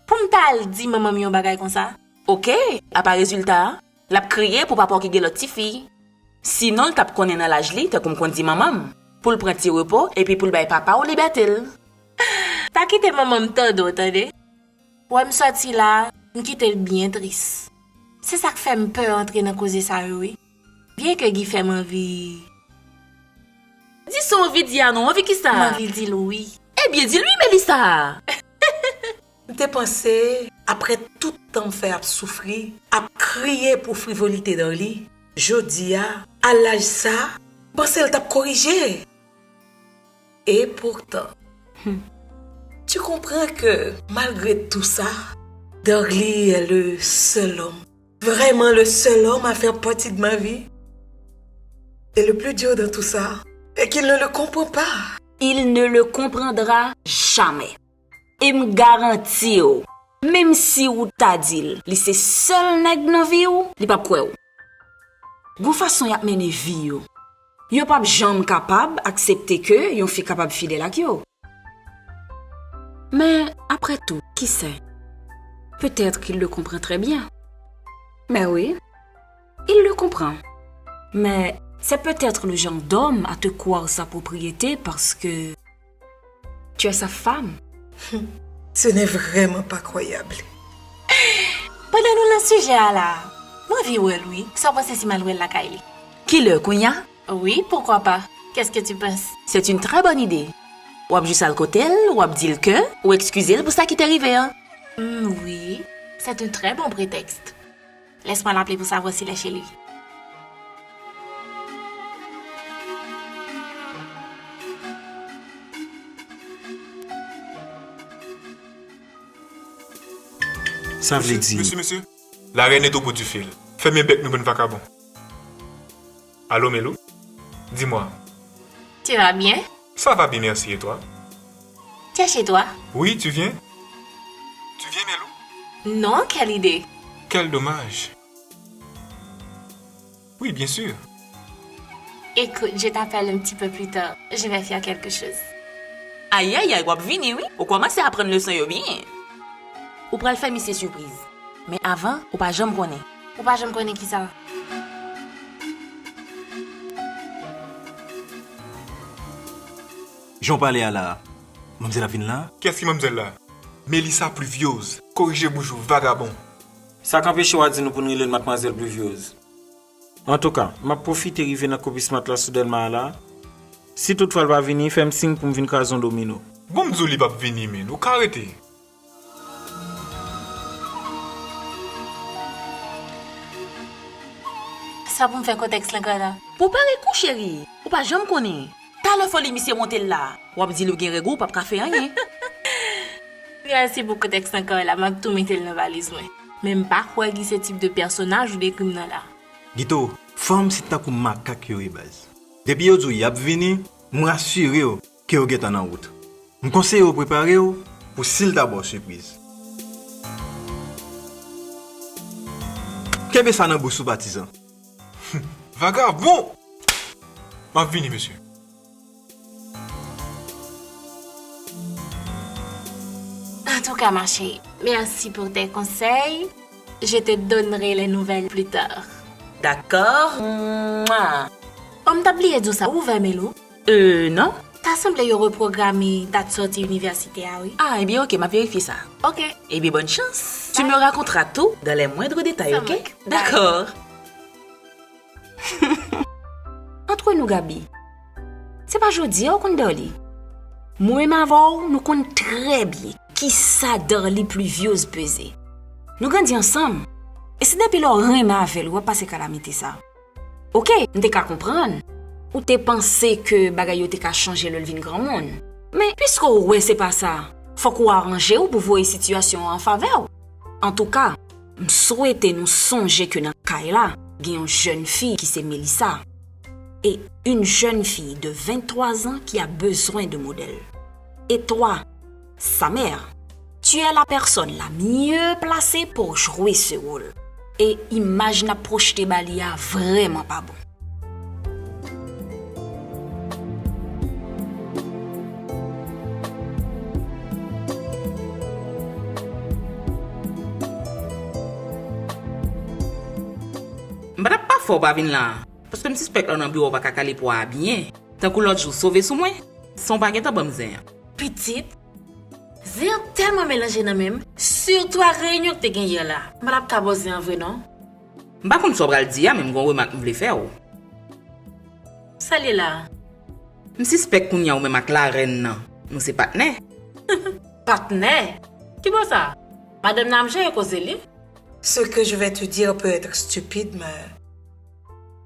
pour m'tal dit maman mi yon bagay comme ça. OK, à pas résultat, l'a crié pour papa qui gen l'autre petite fille. Sinon, t'a connait dans l'âge li, t'as comme qu'on dit maman, pour le prendre petit repos et puis pour le bailler papa ou liberté. T'as quitté maman m'tando, attendez. Ouais, me sorti là, me quitté bien triste. C'est ça qui fait me peur entrer dans cause ça oui. Bien que Guy fait envie. Dis son envie dire non, envie qui ça? Envie dire oui. Eh bien, dis-lui Mélissa. T'es pensé après tout temps faire souffrir, à crier pour frivolité dans lit. Jodi à l'âge ça, pensez elle t'a corrigé. Et pourtant, tu comprends que malgré tout ça, Darly est le seul homme, vraiment le seul homme à faire partie de ma vie. Et le plus dur dans tout ça est qu'il ne le comprend pas. Il ne le comprendra jamais. Et me garantis, même si ou t'a dit, li c'est seul nèg nan vie ou, li pas quoi ou. Gon façon y a mené vie ou. Yo pas jamais capable accepter que yon fi capable fidèle ak yo. Mais après tout, qui sait? Peut-être qu'il le comprend très bien. Mais oui, il le comprend. Mais c'est peut-être le genre d'homme à te croire sa propriété parce que tu es sa femme. Ce n'est vraiment pas croyable. Pendant nous le sujet là, moi vie ouais lui, ça passe si mal la Kylie. Qui le Kounya? Oui, pourquoi pas? Qu'est-ce que tu penses? C'est une très bonne idée. Ou ap juste à côté, ou ap dire que, ou excuser pour ça qui t'est arrivé hein. Oui, c'est un très bon prétexte. Laisse-moi l'appeler pour savoir s'il est chez lui. Ça veut dire. Monsieur, la reine est au bout du fil. Fais-moi bec nous bon vacabon. Allô, Mélou? Dis-moi. Tu vas bien? Ça va bien, merci, et toi? Tu es chez toi? Oui, tu viens? Tu viens, Mélou? Non, quelle idée? Quel dommage. Oui, bien sûr. Écoute, je t'appelle un petit peu plus tard. Je vais faire quelque chose. Aïe, aïe, aïe, wap vini, oui. Ou commence à prendre le son yo bien. Ou pral faire mission surprise. Mais avant, ou pas jamais connaît. Ou pas jamais connaît qui ça? J'en parlais à la... Mademoiselle Avine là? Qu'est-ce que mademoiselle là? Mélissa pluvieuse. Corrigez bonjour, vagabond. Ça qu'empêche à dire nous pour nous le mademoiselle pluvieuse. En tout cas, m'a profité de venir dans copie là soudainement là. Si toutefois elle va venir, fais un signe pour me venir cason domino. Bon m'zoli va venir mais nous arrêter. Ça pour me faire contexte là. Pour pas recou chérie. Ou pas jamais connaît. T'as le folie monsieur monter là. Ou ap di le gen regou pas café rien. Merci pour contexte encore là, m'a tout mettre dans valise moi. Même pas quoi qui ce type de personnage ou des criminels là. Gito, femme c'est ta comme macaque yo base. Depuis yo di y a venu, m'assurer yo que yo get en route. Me conseille yo préparer yo pour s'il d'abord surprise. Qu'est-ce que ça nan boussou baptisant? Vagabond! Ma vini, monsieur. En tout cas, ma chérie, merci pour tes conseils. Je te donnerai les nouvelles plus tard. D'accord. On t'a oublié de ça, où va Melo? Non. T'as semblé reprogrammer date sortie université, ah oui? Ah, eh bien, ok, m'a vérifié ça. Ok. Eh bien, bonne chance. Tu me raconteras tout dans les moindres détails, Ça ok? marche. D'accord. Entre nous, Gabi, c'est pas jodi qu'on Dorli. Moi et Mavor, nous connaissons très bien qui ça Dorli pluvieuse pesée. Nous grandis ensemble. Et c'est depuis lors rien m'a fait, ou pas ces calamités ça. Ok, n'était qu'à comprendre. Ou t'es pensé que bagay yo t'es qu'à changer le vin grand monde. Mais puisque ouais c'est pas ça, faut qu'on arrange ou pour voir situation en faveur. En tout cas, je souhaite nous songer que dans cas là, il y a une jeune fille qui c'est Mélissa. Et une jeune fille de 23 ans qui a besoin de modèle. Et toi, sa mère, tu es la personne la mieux placée pour jouer ce rôle. Et imagine projeter Balia vraiment pas bon. M'bada pas fort pas venir là. Parce que je suspecte que dans bureau pas caler pour bien. Tant que l'autre jour sauver sous moi, son baguette en bon zin. Petite, j'ai tellement mélangé dans même. Surtout à réunion que tu gagné là. M'bada pas boser en vrai non. M'ba kon so bral di ya même gon remarque m'vle faire ou. Salut là. M'suspecte qu'on y a ou même ak la reine nan. Nous c'est partenaire. Partenaire? Qui bon ça? Madame Namje est causé li? Ce que je vais te dire peut être stupide, mais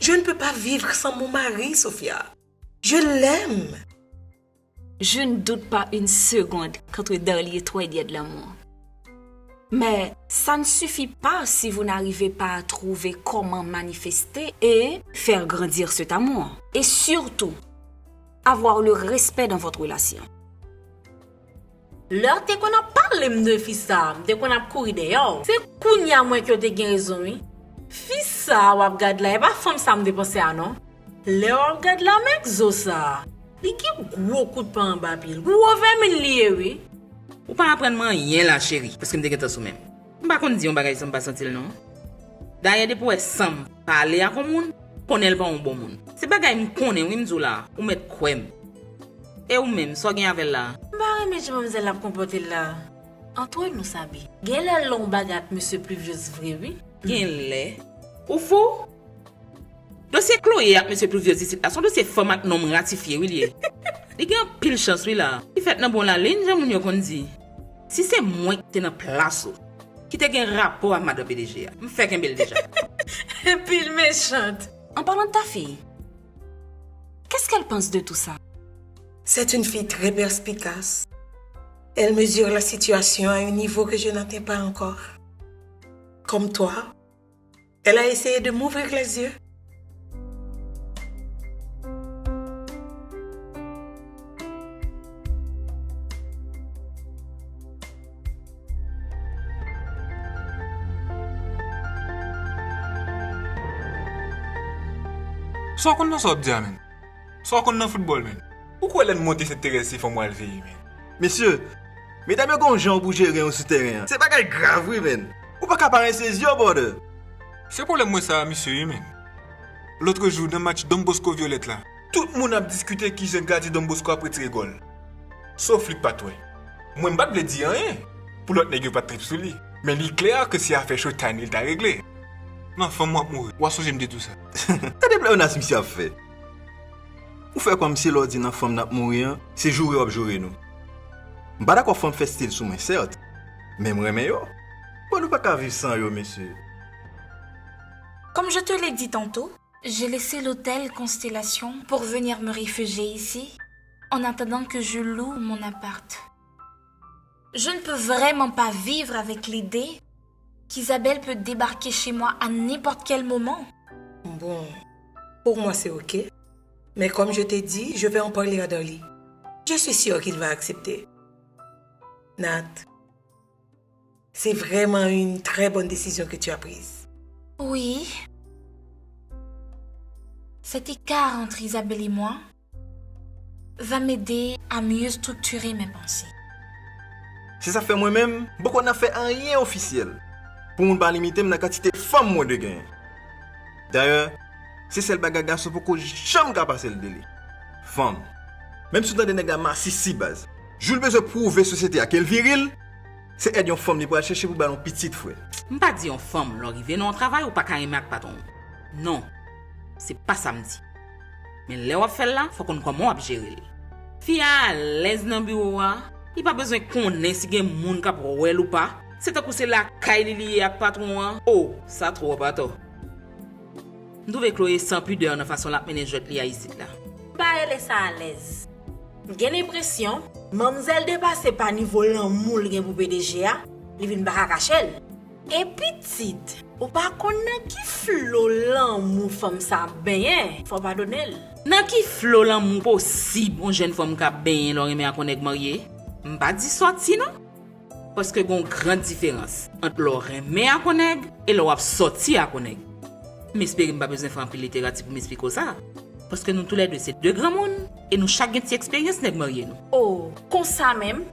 je ne peux pas vivre sans mon mari, Sophia. Je l'aime. Je ne doute pas une seconde qu'entre Dorli et toi, il y a de l'amour. Mais ça ne suffit pas si vous n'arrivez pas à trouver comment manifester et faire grandir cet amour. Et surtout, avoir le respect dans votre relation. L'heure qu'on a parlé de fils ça, dès qu'on a couru dehors, c'est kounya moi qui te gen raison oui. Fils ça ou regarde là, pas femme ça me dépenser à non. L'heure regarde là mec zo ça. Il qui gros coup de pain en bas pile. Gros 20 000 lié oui. Ou pas apprendre man rien là chérie parce que me déguette sou même. M'pa kon di on bagay ça me pas sentir non. D'ailleurs depuis ouais sam parler à comme monde, connaît pas un bon monde. C'est bagay me connaît oui m'dou là, ou mettre kwem. Et ou même so gen avec là. Bah mais je m'amuse la comporter là. Entre nous sabi. Gen la long bagat monsieur Pluvieux vrai oui. Gen lè. Ou fou? Dossier Chloé ak monsieur Pluvieux ici là, son dossier femme ak nom ratifié oui lié. Il gen pile chance oui là. Il fait nan bon la ligne, j'aime moun yo kon di. Si c'est moi qui t'es dans place qui te gen rapport à madame PDG, me fait qu'un bel déjà. Pile méchante. En parlant de ta fille, qu'est-ce qu'elle pense de tout ça? C'est une fille très perspicace. Elle mesure la situation à un niveau que je n'atteins pas encore. Comme toi, elle a essayé de m'ouvrir les yeux. Soit qu'on a sorti, man. Soit qu'on a football, man. Pourquoi elle a monté cette terrasse si faut moi le faire, man? Messieurs, mesdames et messieurs, gens pour gérer un souterrain. C'est pas grave, oui, man. Ou pas qu'apparaître ses yeux, bordel. C'est pour le moi ça, monsieur, man. L'autre jour, dans le match Don Bosco Violette là, tout le monde a discuté qui jeune gardien Don Bosco après tirer goal. Sauf Luc Patoué. Moi, je ne peux pas dire rien. Pour l'autre nègre pas trip sous lui. Mais il est clair que si elle a fait showtime, il t'a réglé. Non, femme-moi mourir. Ou est-ce que j'aime dire tout ça? T'as des plans, on a ce monsieur a fait. Ou faire comme si l'ordre dit dans femme n'a mourir, c'est jouer ou jouer nous. Je pas d'accord femme fait style sous moi, certes. Mais moi, mais yo. Bon, nous pas qu'à vivre sans yo, monsieur. Comme je te l'ai dit tantôt, j'ai laissé l'hôtel Constellation pour venir me réfugier ici, en attendant que je loue mon appart. Je ne peux vraiment pas vivre avec l'idée qu'Isabelle peut débarquer chez moi à n'importe quel moment. Bon, pour moi c'est ok. Mais comme je t'ai dit, je vais en parler à Dorli. Je suis sûre qu'il va accepter. Nat, c'est vraiment une très bonne décision que tu as prise. Oui. Cet écart entre Isabelle et moi va m'aider à mieux structurer mes pensées. Si ça fait moi-même, beaucoup n'a fait rien officiel. Pour ne pas limiter ma quantité de femmes moi de gain. D'ailleurs, c'est celle bagarre garçon pour qu'on jamais qu'à passer le délai. Femme, même si tu as des nègres massis si base, je besoin de prouver société à quel viril, c'est aider une femme qui pour chercher pour ballon petite frère. M'pas dit une femme l'arriver dans travail ou pas qu'à aimer patron. Non. C'est pas ça me dit. Mais là on fait là, faut qu'on comment gérer. Fille à l'aise dans bureau, il pas besoin qu'on ait si gen moun ka pour ou pas. C'est à c'est la caille lié avec patron. Oh, ça trop pas toi. Nous devons Chloé sans pudeur de façon la mener jette li a ici là. Pas elle ça à l'aise. J'ai l'impression, mademoiselle dépasse pas niveau l'amour gen pour PDG a, li vinn ba kachel. Et petite, ou pas connait qui flo l'amour femme ça ben, faut pas donner. Nan qui flo l'amour possible une jeune femme ka ben l'on remet à connaître marié. M'pas dit sorti non? Parce que gon grande différence entre l'on remet à connaître et l'on sorti à connaître. M'espère m'pas besoin faire un peu de littérature pour m'expliquer ça. Parce que nous tous les deux c'est deux grands monde et nous chaque une expérience nèg marié nous. Oh, comme ça même.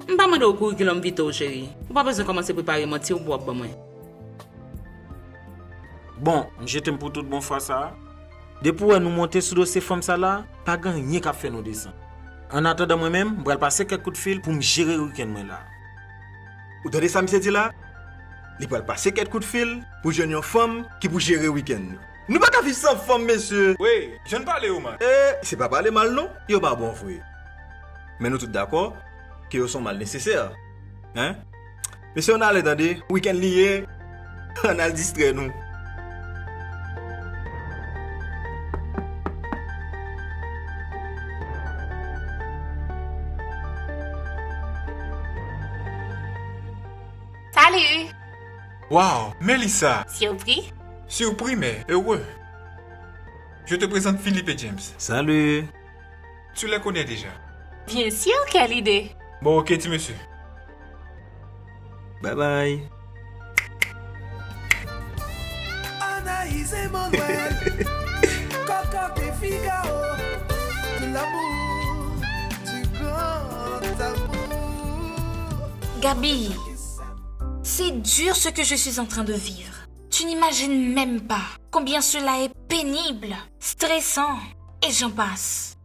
M'pas mandé au curriculum vitae chérie. Ou pas besoin commencer préparer mentir ou boire ba moi. Bon, j'étais pour tout bon fois ça. Depuis nous monter sur dossier femme ça là, pas gagné qu'a fait nous descendre. En attendant moi-même, je vais passer quelques coups de fil pour me gérer le week-end là. Vous entendez ça monsieur dit là? Il va passer quelques coups de fil pour jeune une femme qui pour gérer le week-end. Nous pas qu'à vivre sans femme monsieur. Oui, je ne parle au mal. C'est pas parler mal non, yo pas bon frère. Mais nous tous d'accord que yo sont mal nécessaires. Hein? Mais si on a attendez, week-end lié, on a le distrait nous. Salut! Wow, Mélissa! Surpris? Surpris, mais heureux. Je te présente Philippe et James. Salut! Tu les connais déjà? Bien sûr, quelle idée! Bon, ok, tu monsieur. Bye bye! Anaïs et Manuel, Cocotte et Figaro, de l'amour, du grand amour. Gabi, c'est dur ce que je suis en train de vivre. Tu n'imagines même pas combien cela est pénible, stressant, et j'en passe.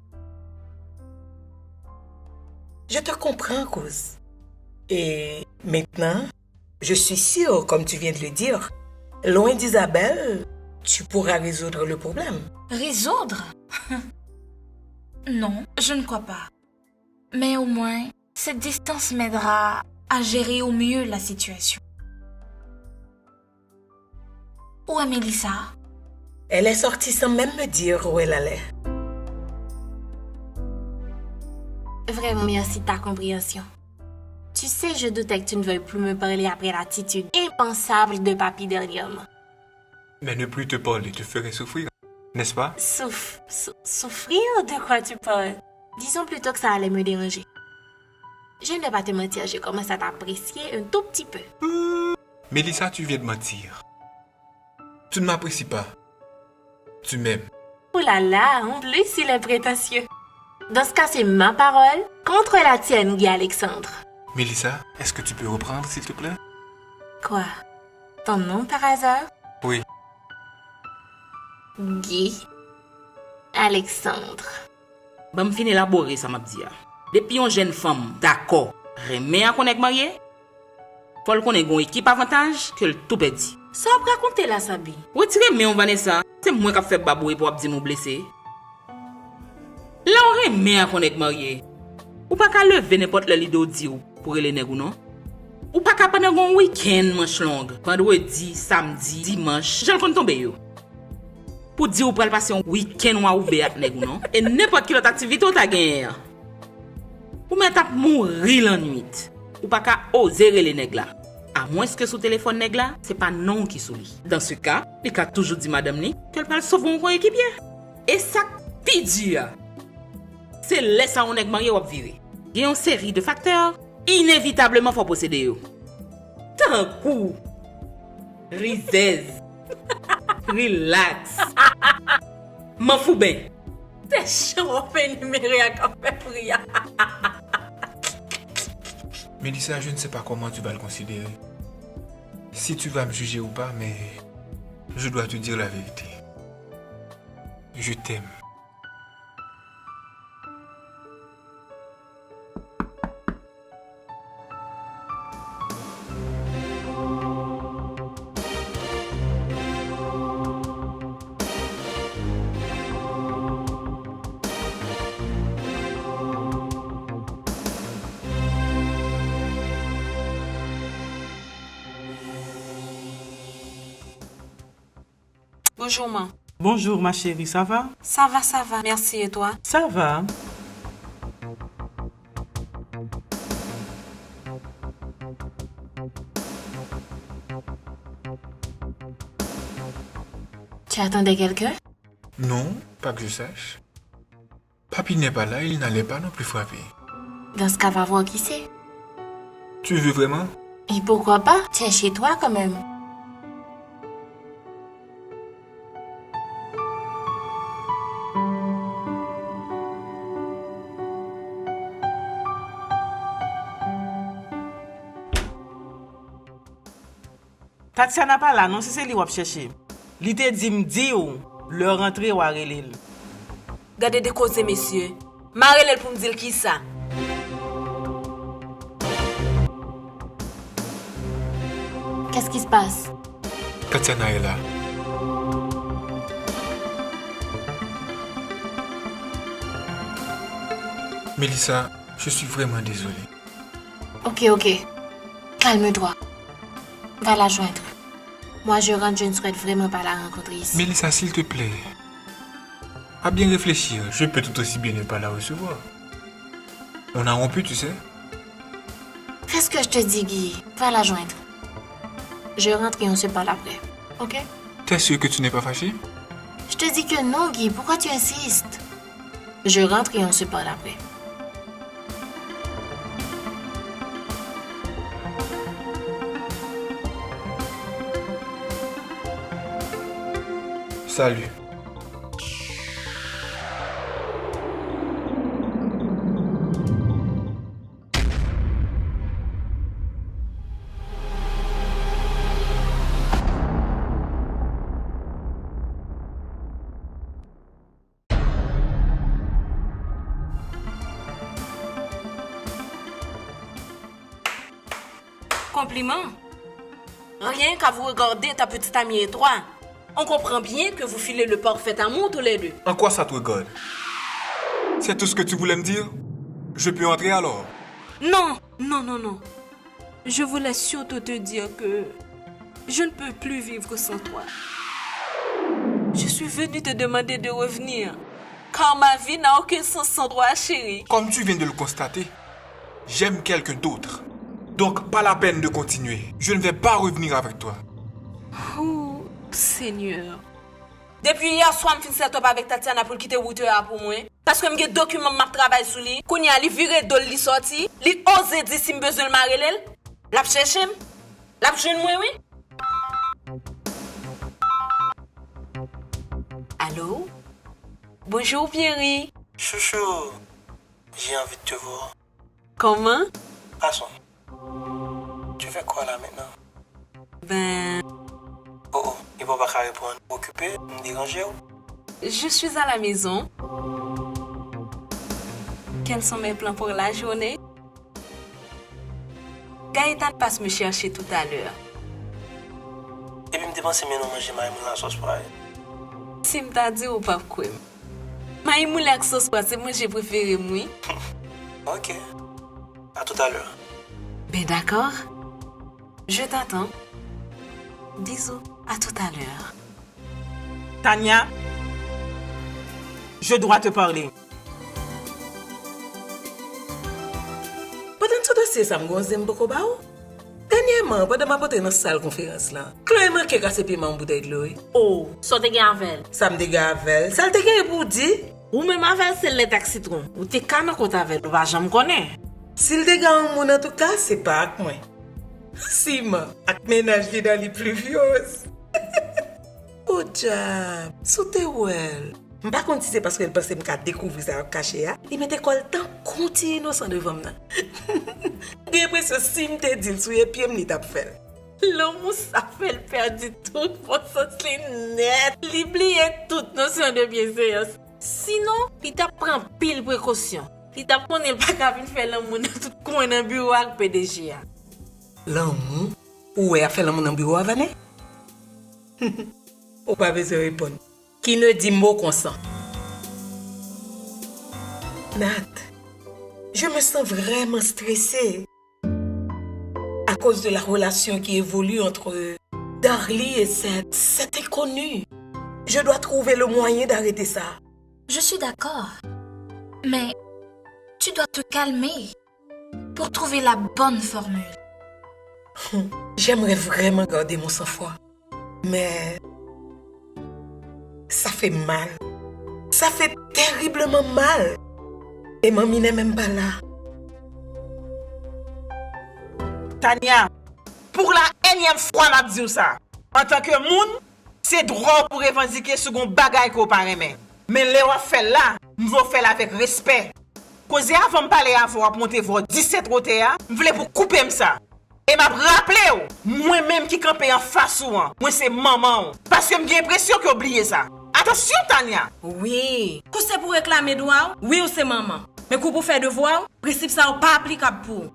Je te comprends, cause. Et maintenant, je suis sûre, comme tu viens de le dire, loin d'Isabelle, tu pourras résoudre le problème. Résoudre? Non, je ne crois pas. Mais au moins, cette distance m'aidera à gérer au mieux la situation. Où est Mélissa? Elle est sortie sans même me dire où elle allait. Vraiment merci de ta compréhension. Tu sais, je doutais que tu ne veuilles plus me parler après l'attitude impensable de papy dernièrement. Mais ne plus te parler te ferait souffrir, n'est-ce pas? Souffrir? De quoi tu parles? Disons plutôt que ça allait me déranger. Je ne vais pas te mentir, je commence à t'apprécier un tout petit peu. Mélissa, tu viens de mentir. Tu ne m'apprécies pas. Tu m'aimes. Oh là là, en plus il est prétentieux. Dans ce cas, c'est ma parole contre la tienne, Guy Alexandre. Mélissa, est-ce que tu peux reprendre, s'il te plaît? Quoi? Ton nom par hasard? Oui. Guy Alexandre. Bon, me fin élaborer ça m'a dit. Depuis une jeune femme, d'accord, remet à connaître marié, faut qu'on ait une équipe avantage que le tout petit. Ça va raconter la Sabi. Retirez mais on Vanessa, c'est moi qui fait baboué pour dire nous blesser. Là on remet à connaître marié. Ou pas qu'à lever n'importe le lido dit pour les nègres non? Ou pas qu'à pendant un week-end manche longue, vendredi, samedi, dimanche, j'en compte tomber yo. Pour dire ou pour passer un week-end ou à ouvert avec nègres non? Et n'importe quelle autre activité ou ta gagné. Ou même t'a mourir la nuit. Ou pas qu'à oser les nègres là. À moins que sous téléphone nègre là, c'est pas non qui sous lui. Dans ce cas, il a toujours dit madame ni qu'elle parle sauver un coéquipier. Et ça pidi. C'est laisser on nègre marié ou virer. Il y a une série de facteurs inévitablement faut posséder yo. Tant coup. Rizez. Relax. M'en fous ben. T'es chaud pénuméré à café fria. Mélissa, je ne sais pas comment tu vas le considérer. Si tu vas me juger ou pas, mais je dois te dire la vérité. Je t'aime. Bonjour, maman. Bonjour ma chérie, ça va? Ça va. Merci, et toi? Ça va. Tu attendais quelqu'un? Non, pas que je sache. Papy n'est pas là, il n'allait pas non plus frapper. Dans ce cas, va voir qui c'est. Tu veux vraiment? Et pourquoi pas? Tu es chez toi quand même. Tatiana pas là, non, c'est lui qui chercher. Li te dit m'di ou, le rentrer ou arrêter. Gardez des causes, messieurs. Marrez-le pour me dire qui ça. Qu'est-ce qui se passe? Tatiana est là. Mélissa, je suis vraiment désolé. Ok. Calme-toi. Va la joindre. Moi, je rentre, je ne souhaite vraiment pas la rencontrer ici. Mélissa, s'il te plaît. À bien réfléchir, je peux tout aussi bien ne pas la recevoir. On a rompu, tu sais. Fais ce que je te dis, Guy. Va la joindre. Je rentre et on se parle après. Ok? T'es sûr que tu n'es pas fâché? Je te dis que non, Guy. Pourquoi tu insistes? Je rentre et on se parle après. Salut. Compliment. Rien qu'à vous regarder ta petite amie et toi. On comprend bien que vous filez le parfait amour tous les deux. En quoi ça te regarde? C'est tout ce que tu voulais me dire? Je peux entrer alors? Non. Je voulais surtout te dire que je ne peux plus vivre sans toi. Je suis venue te demander de revenir, car ma vie n'a aucun sens sans toi, chérie. Comme tu viens de le constater, j'aime quelqu'un d'autre. Donc, pas la peine de continuer. Je ne vais pas revenir avec toi. Oh, Seigneur. Depuis hier soir, je suis top avec Tatiana pour quitter Wouter pour moi. Parce que j'ai des documents de travail sur lui. Quand il a viré de lui sorti, il ose dire si je besoin de marrer. La cherche, la jeune moi, oui. Allô? Bonjour, Pierre. Chouchou, j'ai envie de te voir. Comment? Passons. Tu fais quoi là maintenant? Ben... Oh, il va pas répondre. Occupé, me déranger ou? Je suis à la maison. Quels sont mes plans pour la journée? Gaëtan passe me chercher tout à l'heure. Et puis me dépense mais non manger ma moule en sauce poire. Si me t'a dit ou pas quoi? Ma moule avec sauce poire, c'est moi j'ai préféré moi. Ok. À tout à l'heure. Ben d'accord. Je t'attends. Bisous. À tout à l'heure. Tania, je dois te parler. Pendant tout dossier, ça me gonze beaucoup. Dernièrement, pendant ma pote dans salle conférence là, Chloé m'a cassé piment en bouteille de l'eau. Oh, ça te gagne avec. Ça me dégage avec. Ça te gagne pour dire. Ou même avec c'est le taxi citron. Ou t'es canne contre avec. Tu vas jamais connaître. S'il dégage mon en tout cas, c'est pas avec moi. Si ma, avec ménage qui dans les pluvieuses. Oh diable, soute well. Par contre, si c'est parce qu'elle pensait qu'à découvrir ça caché, il mettait quoi le temps continue sans devant moi. J'ai l'impression que si je te dis sur les pieds, je t'ai fait. L'homme, ça fait le perdu toute bon sens net. Li oublié toute notion de bienséance. Sinon, il t'a prend pile précaution. Il t'a connaît pas qu'à venir faire l'amour dans tout coin dans bureau avec PDG. L'amour? Où est fait l'amour dans bureau avec Vané? Ou pas besoin de répondre. Qui ne dit mot consent? Nat, je me sens vraiment stressée. À cause de la relation qui évolue entre Darly et cette inconnue. Je dois trouver le moyen d'arrêter ça. Je suis d'accord. Mais tu dois te calmer pour trouver la bonne formule. J'aimerais vraiment garder mon sang-froid. Mais ça fait mal. Ça fait terriblement mal. Et mamie n'est même pas là. Tania, pour la énième fois, m'a dit ça. En tant que moun, c'est droit pour revendiquer ce qu'on bagaille qu'on paraît. Mais les wa fait là, nous allons faire avec respect. Cause avant de parler à vous, monter vos 17 rotéa, je voulais pour couper ça. Et m'a rappelé, moi-même qui campé en face ou moi c'est maman. Parce que j'ai l'impression que oublié ça. Attention, Tania. Oui. Quand c'est pour réclamer droit, oui ou c'est maman. Mais quand pour faire devoir, principe ça n'est pas applicable pour.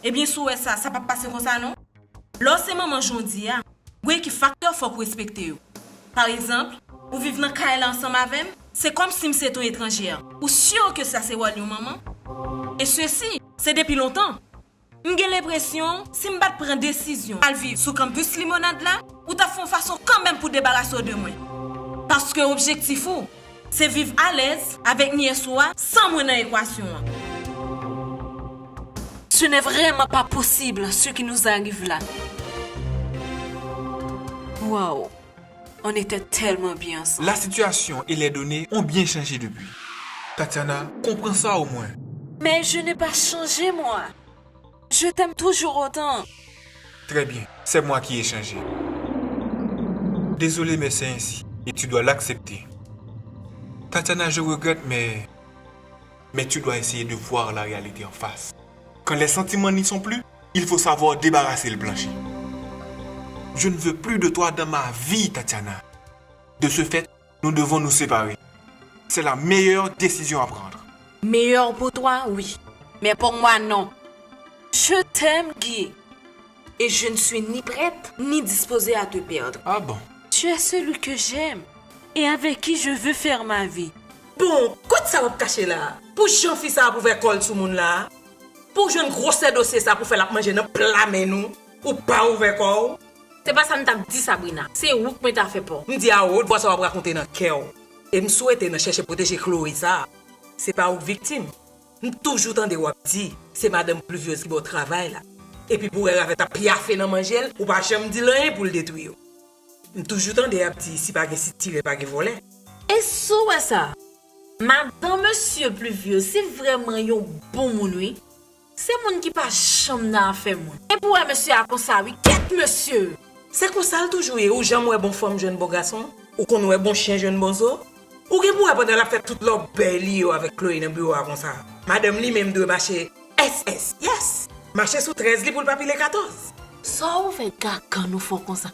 Et bien sûr, ça ne peut pas passer comme ça, non? Lorsque maman jondi, oui, qui facteur faut respecter. Par exemple, vous vivez dans Kaila ensemble avec, c'est comme si c'est ton étrangère. Ou sûr que ça c'est Waliou maman? Et ceci, c'est depuis longtemps. J'ai l'impression, si je prends décision à vivre sous campus limonade là, ou t'as fait façon quand même pour débarrasser de moi. Parce que l'objectif, c'est vivre à l'aise avec Nieswa sans moi dans l'équation. Ce n'est vraiment pas possible ce qui nous arrive là. Waouh, on était tellement bien ensemble. La situation et les données ont bien changé depuis. Tatiana, comprends ça au moins. Mais je n'ai pas changé moi. Je t'aime toujours autant. Très bien, c'est moi qui ai changé. Désolé, mais c'est ainsi. Et tu dois l'accepter. Tatiana, je regrette, mais tu dois essayer de voir la réalité en face. Quand les sentiments n'y sont plus, il faut savoir débarrasser le plancher. Je ne veux plus de toi dans ma vie, Tatiana. De ce fait, nous devons nous séparer. C'est la meilleure décision à prendre. Meilleur pour toi, oui. Mais pour moi, non. Je t'aime, Guy. Et je ne suis ni prête, ni disposée à te perdre. Ah bon? Tu es celui que j'aime et avec qui je veux faire ma vie. Bon, quoi ça va cacher là? Pour Jean-Fils ça pour faire colle sur moun là? Pour jouer un gros dossier ça pour faire la manger dans plat nous ou pas ouvert quoi? C'est pas ça que je dit Sabrina. C'est où que tu as fait pour. Je dis à haute voix ça va raconter dans cœur. Et me souhaiter de chercher protéger Chloé ça. C'est pas une victime. Toujours dans des wap dit, c'est madame pluvieuse qui va au travail là. Et puis pour elle avec ta piafé dans manger ou pas jamais dit rien pour le détruire. Toujours dans des petits si pas que si tirer pas que voler. Et ça. Madame monsieur pluvieux, c'est vraiment un bon moun oui. C'est moun qui pas jamais n'a fait moun. Et pour monsieur a comme ça oui, qu'est monsieur? C'est comme ça toujours ou jamais bon femme jeune bon garçon ou qu'on ouais bon chien jeune bon zo. Ou que pour pendant la fête toute leur belle avec Chloé dans bureau comme ça. Madame lui même doit marcher SS. Yes. Marcher sous 13 li pour le papier les 14. Ça ou fait quand nous font comme ça.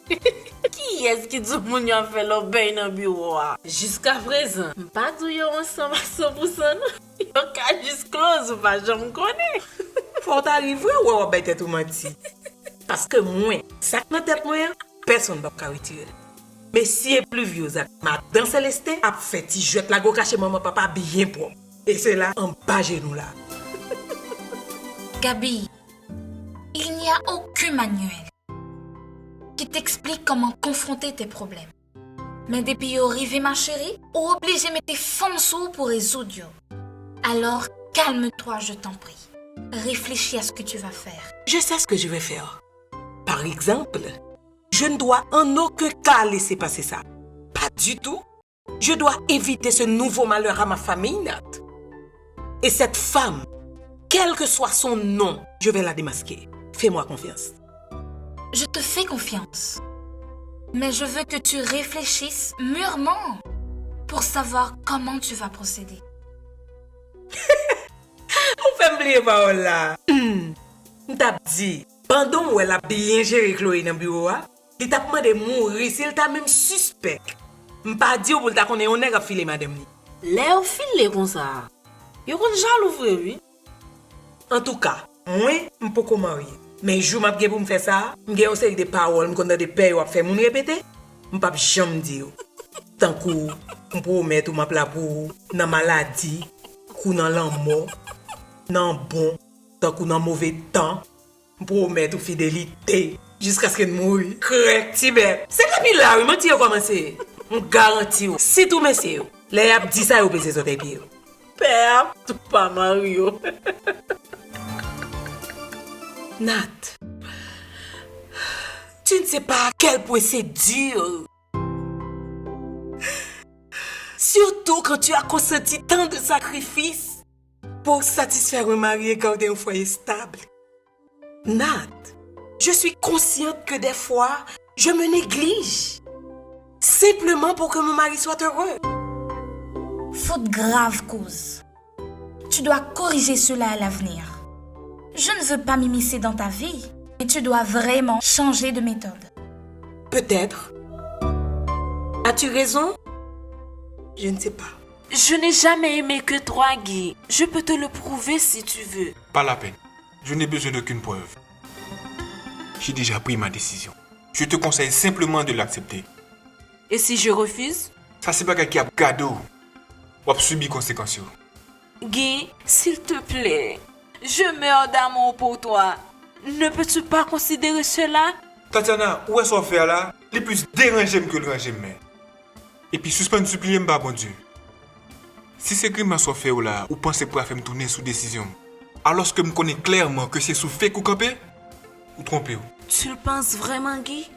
Qui est-ce qui dit moun yo fait leur bain dans bureau? Jusqu'à présent, pas tout yo ensemble à 100%. Yo ka juste close ou pas, je me connais. Faut t'arriver ou on va tout menti. Parce que moi, ça dans tête moi, personne va pas retirer. Mais si est plus vieux, madame Célestin a fait ti jette la go cacher maman papa bien propre. Et c'est là en bas genou là. Gabi, il n'y a aucun manuel qui t'explique comment confronter tes problèmes. Mais depuis arrivé ma chérie, ou obligé de mettre tes fonds sous pour résoudre. Alors, calme-toi, je t'en prie. Réfléchis à ce que tu vas faire. Je sais ce que je vais faire. Par exemple, je ne dois en aucun cas laisser passer ça. Pas du tout. Je dois éviter ce nouveau malheur à ma famille, Nat. Et cette femme, quel que soit son nom, je vais la démasquer. Fais-moi confiance. Je te fais confiance. Mais je veux que tu réfléchisses mûrement pour savoir comment tu vas procéder. On fait oublier parole là. T'as dit, pendant où elle a bien géré Chloé dans le bureau, Il t'a demandé de mourir, s'il t'a même suspect. M'pas dit pour t'a connaître on a filé madame ni. Léo file comme ça. Yo kon jaloux vrai oui. En tout cas, moi m'pas ko marier. Mais jour m'a pour me faire ça, m'gè une série de paroles, m'konn de père ou faire moun répéter, m'pas jamais dire. Tant que m'promet ou m'a pla pour dans maladie, ou dans l'amour, dans bon, tant que dans mauvais temps, m'promet ou fidélité jusqu'à ce que mourir. Correct, Tibet. C'est depuis là, oui, menti commencer. On garantit si tout monsieur, les ap dit ça ou baisser sur tes pieds. Père, tout pas Mario. Nat, tu ne sais pas à quel point c'est dur. Surtout quand tu as consenti tant de sacrifices pour satisfaire un mari et garder un foyer stable. Nat, je suis consciente que des fois, je me néglige. Simplement pour que mon mari soit heureux. Faute grave cause. Tu dois corriger cela à l'avenir. Je ne veux pas m'immiscer dans ta vie, mais tu dois vraiment changer de méthode. Peut-être. As-tu raison? Je ne sais pas. Je n'ai jamais aimé que toi, Guy. Je peux te le prouver si tu veux. Pas la peine. Je n'ai besoin d'aucune preuve. J'ai déjà pris ma décision. Je te conseille simplement de l'accepter. Et si je refuse? Ça, c'est pas quelqu'un qui a cadeau. Ou a subi conséquences. Guy, s'il te plaît, je meurs d'amour pour toi. Ne peux-tu pas considérer cela? Tatiana, où est-ce qu'on fait là? Les plus dérangés que le rangé. Et puis, suspendre supplier m'ba bon Dieu. Si c'est crime à soit fait là, ou pensez pour faire me tourner sous décision, alors que me connais clairement que c'est sous fait ou campé, ou trompé. Tu le penses vraiment, Guy?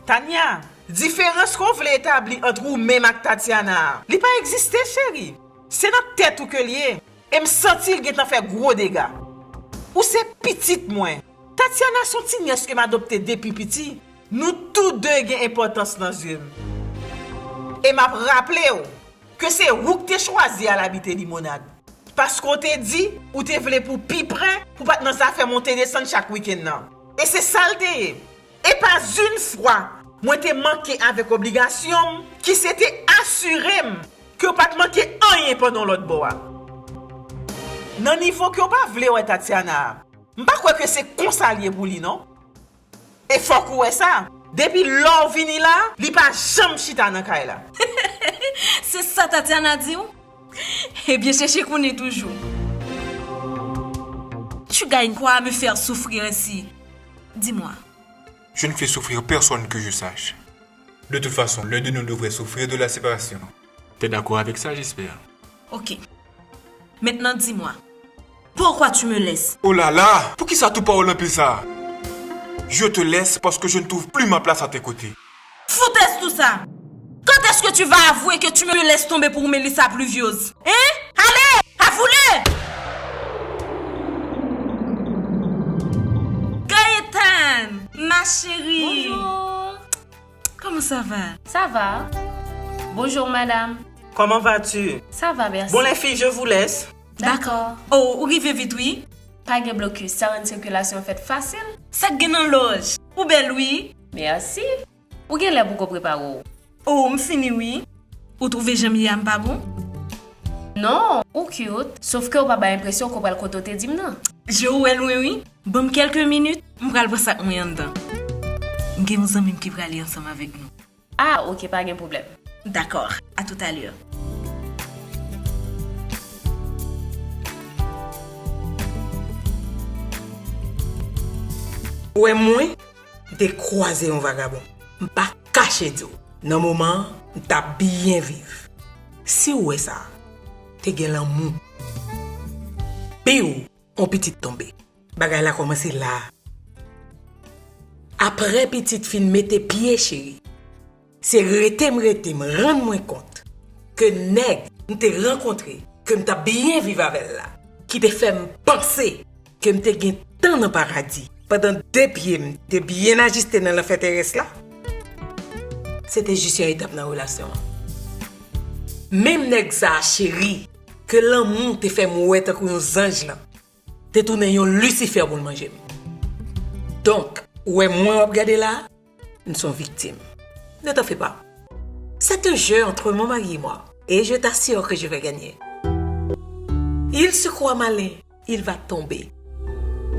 Tania, différence qu'on voulait établir entre vous même et Tatiana, il pas existé, chérie. C'est notre tête ou que lié. Et me sentir qu'il a fait gros dégâts. Ou c'est petite moins. Tatiana son petit nièce que m'a adopté depuis petit. Nous tous deux avons importance dans une. Et m'a rappelé que c'est vous qui t'es choisi à l'habiter limonade. Parce qu'on t'a dit ou t'es voulu pour pi près pour pas dans ça faire monter descendre chaque week-end non. Et c'est saleté. Et pas une fois, moi t'ai manqué avec obligation qui s'était assuré que pas te manquer rien pendant l'autre bois. Non niveau que pas vle ouais Tatiana. M'pas croire que c'est consalier pour lui non. Et faut que ça. Depuis l'or vini là, li pas jamais chita dans kay là. C'est ça Tatiana dit ou? Eh bien chercher qu'on est toujours. Tu gagnes quoi à me faire souffrir ainsi? Dis-moi. Je ne fais souffrir personne que je sache. De toute façon, l'un de nous devrait souffrir de la séparation. T'es d'accord avec ça, j'espère? Ok. Maintenant, dis-moi. Pourquoi tu me laisses? Oh là là! Pour qui ça tout parle un peu ça? Je te laisse parce que je ne trouve plus ma place à tes côtés. Foutaise tout ça! Quand est-ce que tu vas avouer que tu me laisses tomber pour Mélissa pluvieuse? Hein? Allez! Avoue-le! Gaëtan! Ma chérie! Bonjour! Comment ça va? Ça va? Bonjour madame. Comment vas-tu? Ça va, merci. Bon les filles, je vous laisse. D'accord. Oh, où rive vite, oui? Pas de blocus, ça rend une circulation faite facile. Ça gagne en loge. Ou belle, oui? Merci. Ou gagne là pour qu'on prépare? Oh, m'fini, oui. Ou trouvez jamais pas bon? Non, ou cute. Sauf que ou pas l'impression qu'on va le côté dim non. Je oui. Bon, quelques minutes, m'pral pas ça que moi en dedans. M'gè mon ami qui va aller ensemble avec nous. Ah, ok, pas de problème. D'accord, à tout à l'heure. Ouais, moi, j'ai croisé un vagabond. M'pas caché d'eau. Dans le moment, t'as bien vivre. Si ouais ça, t'es gen l'amour. Puis on petit tombé. Bagay la commencé là. Après petite fille mette pied chérie. C'est rete me rendre moins compte que nèg m'te rencontré, que m'ta bien vivre avec là, qui te fait me penser que m'te gen tant dans paradis. Pendant 2 pieds, t'es bien ajusté dans la fête terrestre là. c'était juste une étape dans la relation. Même nèg ça chéri, que l'amour te fait mourir comme un ange là. Te tourné un Lucifer pour le manger. Donc, ouais moi regarder là, nous sommes victimes. Ne t'en fais pas. C'est un jeu entre mon mari et moi. Et je t'assure que je vais gagner. Il se croit malin, il va tomber.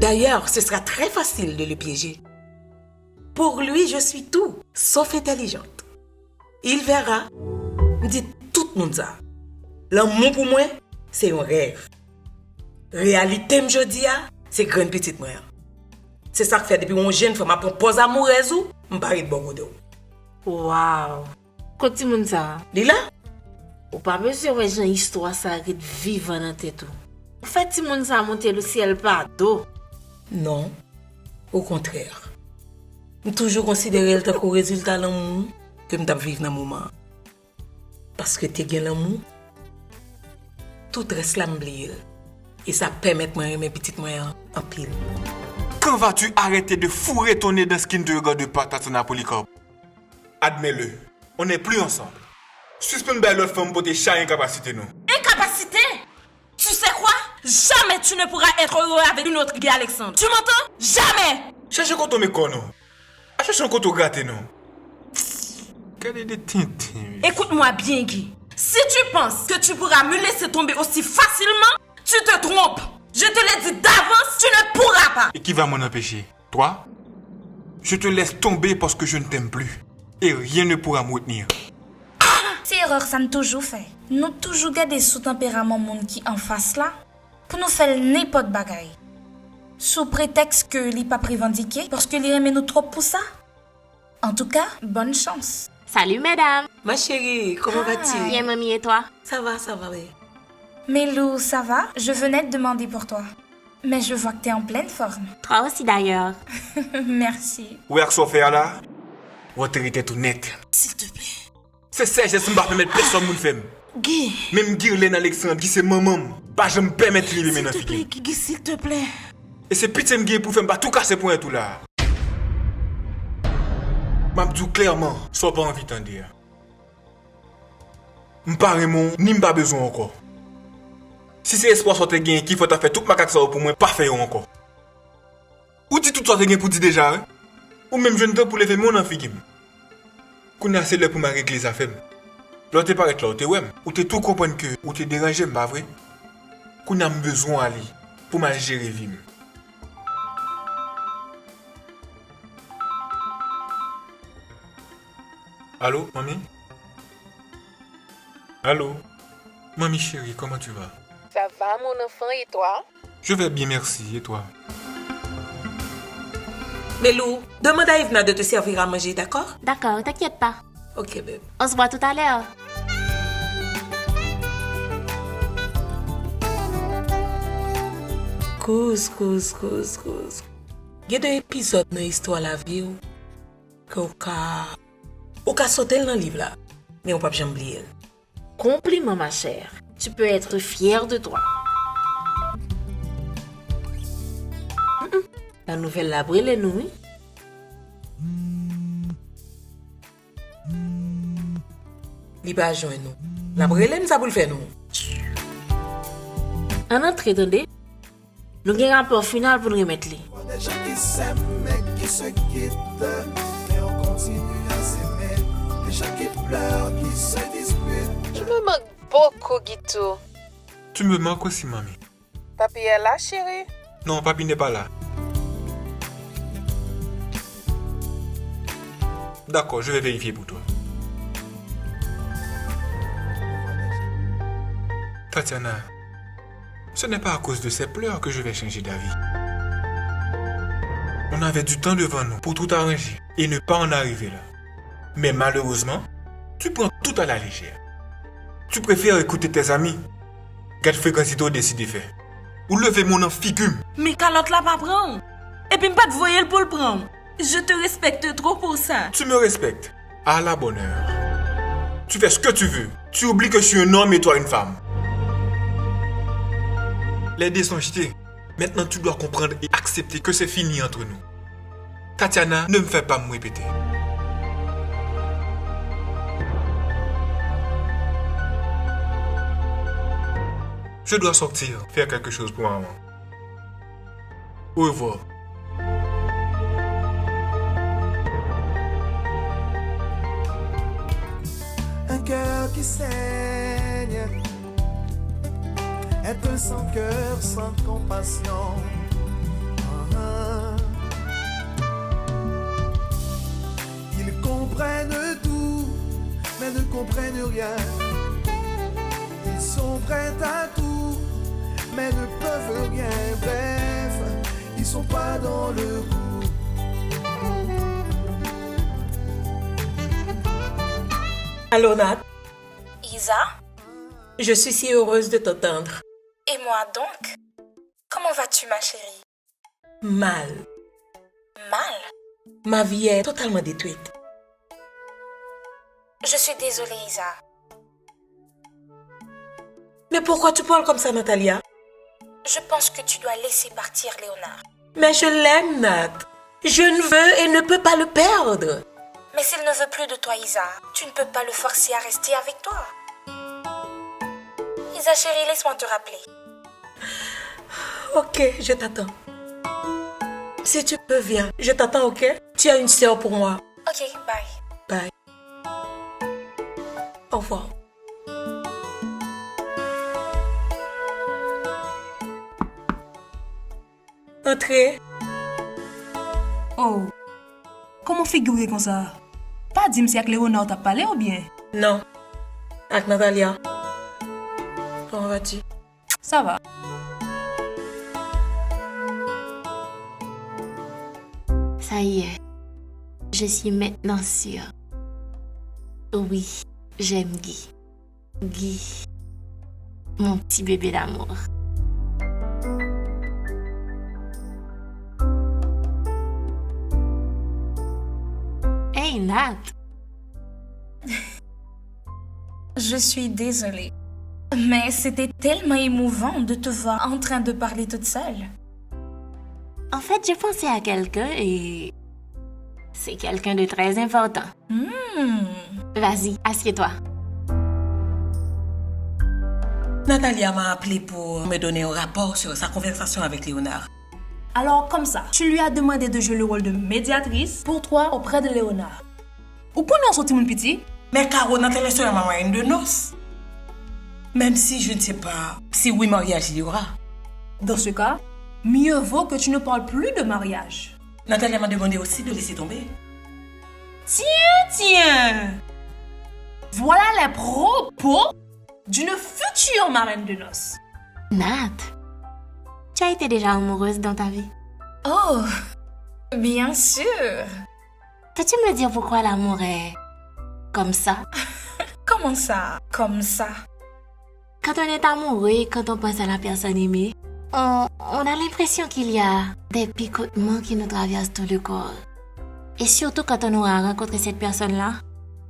D'ailleurs, ce sera très facile de le piéger. Pour lui, je suis tout, sauf intelligente. Il verra, dit tout le monde ça. L'amour pour moi, c'est un rêve. Réalité, je dis, c'est grande petite moi. C'est ça que fait depuis mon jeune femme m'a pose amoureuse ou m'parle de bon côté. Waouh. Quand tu me dis ça, dis là. Ou pas besoin de une histoire ça qui vivant dans tête. En fait, tu me dis ça monter le ciel par dos. Non. Au contraire. Je toujours considéré le temps résultat de l'amour que je vivre dans le moment. Parce que tu as l'amour, tout reste là m'oublier. Et ça permet de me mes petites moyens en pile. Quand vas-tu arrêter de fourrer ton nez dans ce qui ne te regarde pas, Tatiana Polycarpe? Admets-le, on n'est plus ensemble. Suspends belle l'autre femme pour tes chats incapacité, non? Incapacité? Tu sais quoi? Jamais tu ne pourras être heureux avec une autre Guy Alexandre. Tu m'entends? Jamais! Cherche quand on me connaît, non? Cherche quand on gâte, non? Quel est le tintin? Écoute-moi bien, Guy. Si tu penses que tu pourras me laisser tomber aussi facilement, tu te trompes. Je te l'ai dit d'avance, tu ne pourras pas. Et qui va m'en empêcher? Toi? Je te laisse tomber parce que je ne t'aime plus. Et rien ne pourra me retenir. C'est erreur, ça nous toujours fait. Nous toujours garder sous tempérament monde qui en face là, pour nous faire n'importe bagaille. Sous prétexte que li pas revendiqué, parce que li aime nous trop pour ça. En tout cas, bonne chance. Salut mesdames. Ma chérie, comment vas-tu? Bien mamie et toi? Ça va, oui. Mélou, ça va? Je venais te demander pour toi. Mais je vois que t'es en pleine forme. Toi aussi d'ailleurs. Merci. Où est-ce qu'on fait là? Votre était tout net. S'il te plaît. C'est ça, je ne peux pas mettre personne mon femme. Guy. Même Guirlaine Alexandre, qui c'est maman. Pas je me permettre de vivre maintenant. S'il te plaît, Guy, s'il te plaît. Et c'est petit me pour faire pas tout casser pour tout là. M'abdou clairement, soit pas envie d'en dire. M'pas Raymond, ni m'pas besoin encore. Si c'est espoir soit te gain, qu'il faut ta faire tout ma caca pour moi, pas faire encore. Ou dit tout soit te gain pour dire déjà, hein? Ou même je ne t'en pour lever mon enfant. Qu'on a assez là pour me régler les affaires. L'autre paraît là, ou t'es tout comprendre que, ou t'es dérangé, pas vrai? Qu'on a besoin d'aller pour me gérer vie. Allô, mamie? Allô? Mamie chérie, comment tu vas? Ça va mon enfant et toi? Je vais bien, merci. Et toi? Mélou, demande à Yvna de te servir à manger, d'accord? D'accord, t'inquiète pas. Ok, babe. On se voit tout à l'heure. Cause. Il y a des épisodes dans l'histoire de la vie que au cas sauter dans le livre là, mais on peut pas oublier. Compliment ma chère. Tu peux être fière de toi. La nouvelle la brûle nous, oui? Il va joindre nous. La brûle nous ça pour le faire nous. En entrée, attendez. Nous avons un rapport final pour nous remettre les. Des gens qui s'aiment mais qui se quittent, mais on continue à s'aimer. Des gens qui pleurent, qui se disputent. Tu me manques beaucoup, Guito. Tu me manques aussi, mamie. Papi est là, chérie? Non, papi n'est pas là. D'accord, je vais vérifier pour toi. Tatiana, ce n'est pas à cause de ces pleurs que je vais changer d'avis. On avait du temps devant nous pour tout arranger et ne pas en arriver là. Mais malheureusement, tu prends tout à la légère. Tu préfères écouter tes amis. Quelle fréquence tu décides de faire? Ou lever mon amphicume. Mais calotte là pas prendre. Et puis pas te voyer pour le prendre. Je te respecte trop pour ça. Tu me respectes. À la bonne heure. Tu fais ce que tu veux. Tu oublies que je suis un homme et toi une femme. Les dés sont jetés. Maintenant, tu dois comprendre et accepter que c'est fini entre nous. Tatiana, ne me fais pas me répéter. Je dois sortir, faire quelque chose pour maman. Au revoir. Un cœur qui saigne est un sans-cœur sans compassion. Ils comprennent tout, mais ne comprennent rien. Ils sont prêts à tout, mais ne peuvent rien. Bref, ils sont pas dans le coup. Allô, Nat? Isa? Je suis si heureuse de t'entendre. Et moi donc? Comment vas-tu, ma chérie? Mal. Mal? Ma vie est totalement détruite. Je suis désolée, Isa. Mais pourquoi tu parles comme ça, Natalia? Je pense que tu dois laisser partir Léonard. Mais je l'aime, Nat. Je ne veux et ne peux pas le perdre. Mais s'il ne veut plus de toi, Isa, tu ne peux pas le forcer à rester avec toi. Isa chérie, laisse-moi te rappeler. Ok, je t'attends. Si tu peux, viens. Je t'attends, ok? Tu as une sœur pour moi. Ok, bye. Bye. Au revoir. Entrez. Oh, comment figurer comme ça? Pas dire si avec Léonard t'a parlé ou bien? Non, avec Natalia. Comment vas-tu? Ça va. Ça y est, je suis maintenant sûre. Oui, j'aime Guy. Guy, mon petit bébé d'amour. Hey Nat! Je suis désolée. Mais c'était tellement émouvant de te voir en train de parler toute seule. En fait, j'ai pensé à quelqu'un et c'est quelqu'un de très important. Vas-y, assieds-toi. Natalia m'a appelé pour me donner un rapport sur sa conversation avec Léonard. Alors, comme ça, tu lui as demandé de jouer le rôle de médiatrice pour toi auprès de Léonard. Ou pour nous sortir mon petit? Mais Caro, Natalia sera ma moyenne de noces. Même si je ne sais pas si oui mariage il y aura. Dans ce cas, mieux vaut que tu ne parles plus de mariage. Natalia m'a demandé aussi de laisser tomber. Tiens! Voilà les propos d'une future marraine de noces. Nat, tu as été déjà amoureuse dans ta vie? Oh, bien sûr. Peux-tu me dire pourquoi l'amour est comme ça? Comment ça, comme ça? Quand on est amoureux, quand on pense à la personne aimée, on a l'impression qu'il y a des picotements qui nous traversent tout le corps. Et surtout quand on aura rencontré cette personne-là,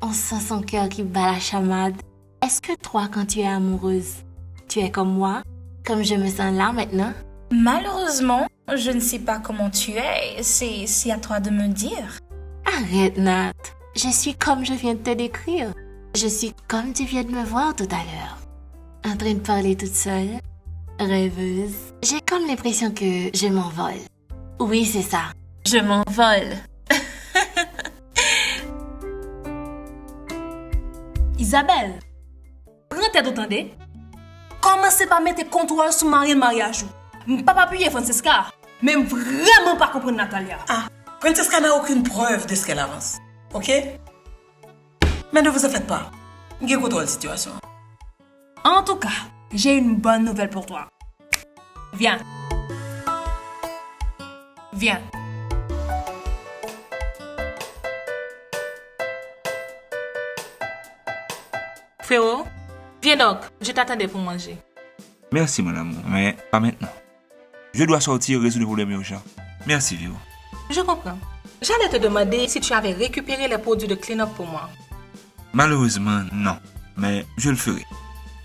on sent son cœur qui bat la chamade. Est-ce que toi, quand tu es amoureuse, tu es comme moi, comme je me sens là maintenant? Malheureusement, je ne sais pas comment tu es. C'est à toi de me dire. Arrête, Nat. Je suis comme je viens de te décrire. Je suis comme tu viens de me voir tout à l'heure. En train de parler toute seule, rêveuse. J'ai comme l'impression que je m'envole. Oui, c'est ça. Je m'envole. Isabelle, prends tête entendez? Commencez par mettre contrôle sur mariage. Papa appuyer Francesca, mais vraiment pas comprendre Natalia. Ah, Francesca n'a aucune preuve de ce qu'elle avance. Ok? Mais ne vous en faites pas. J'ai contrôle la situation. En tout cas, j'ai une bonne nouvelle pour toi. Viens. Viens. Frérot, viens donc, je t'attendais pour manger. Merci mon amour, mais pas maintenant. Je dois sortir et résoudre le problème urgent. Merci Léo. Je comprends. J'allais te demander si tu avais récupéré les produits de clean-up pour moi. Malheureusement, non. Mais je le ferai.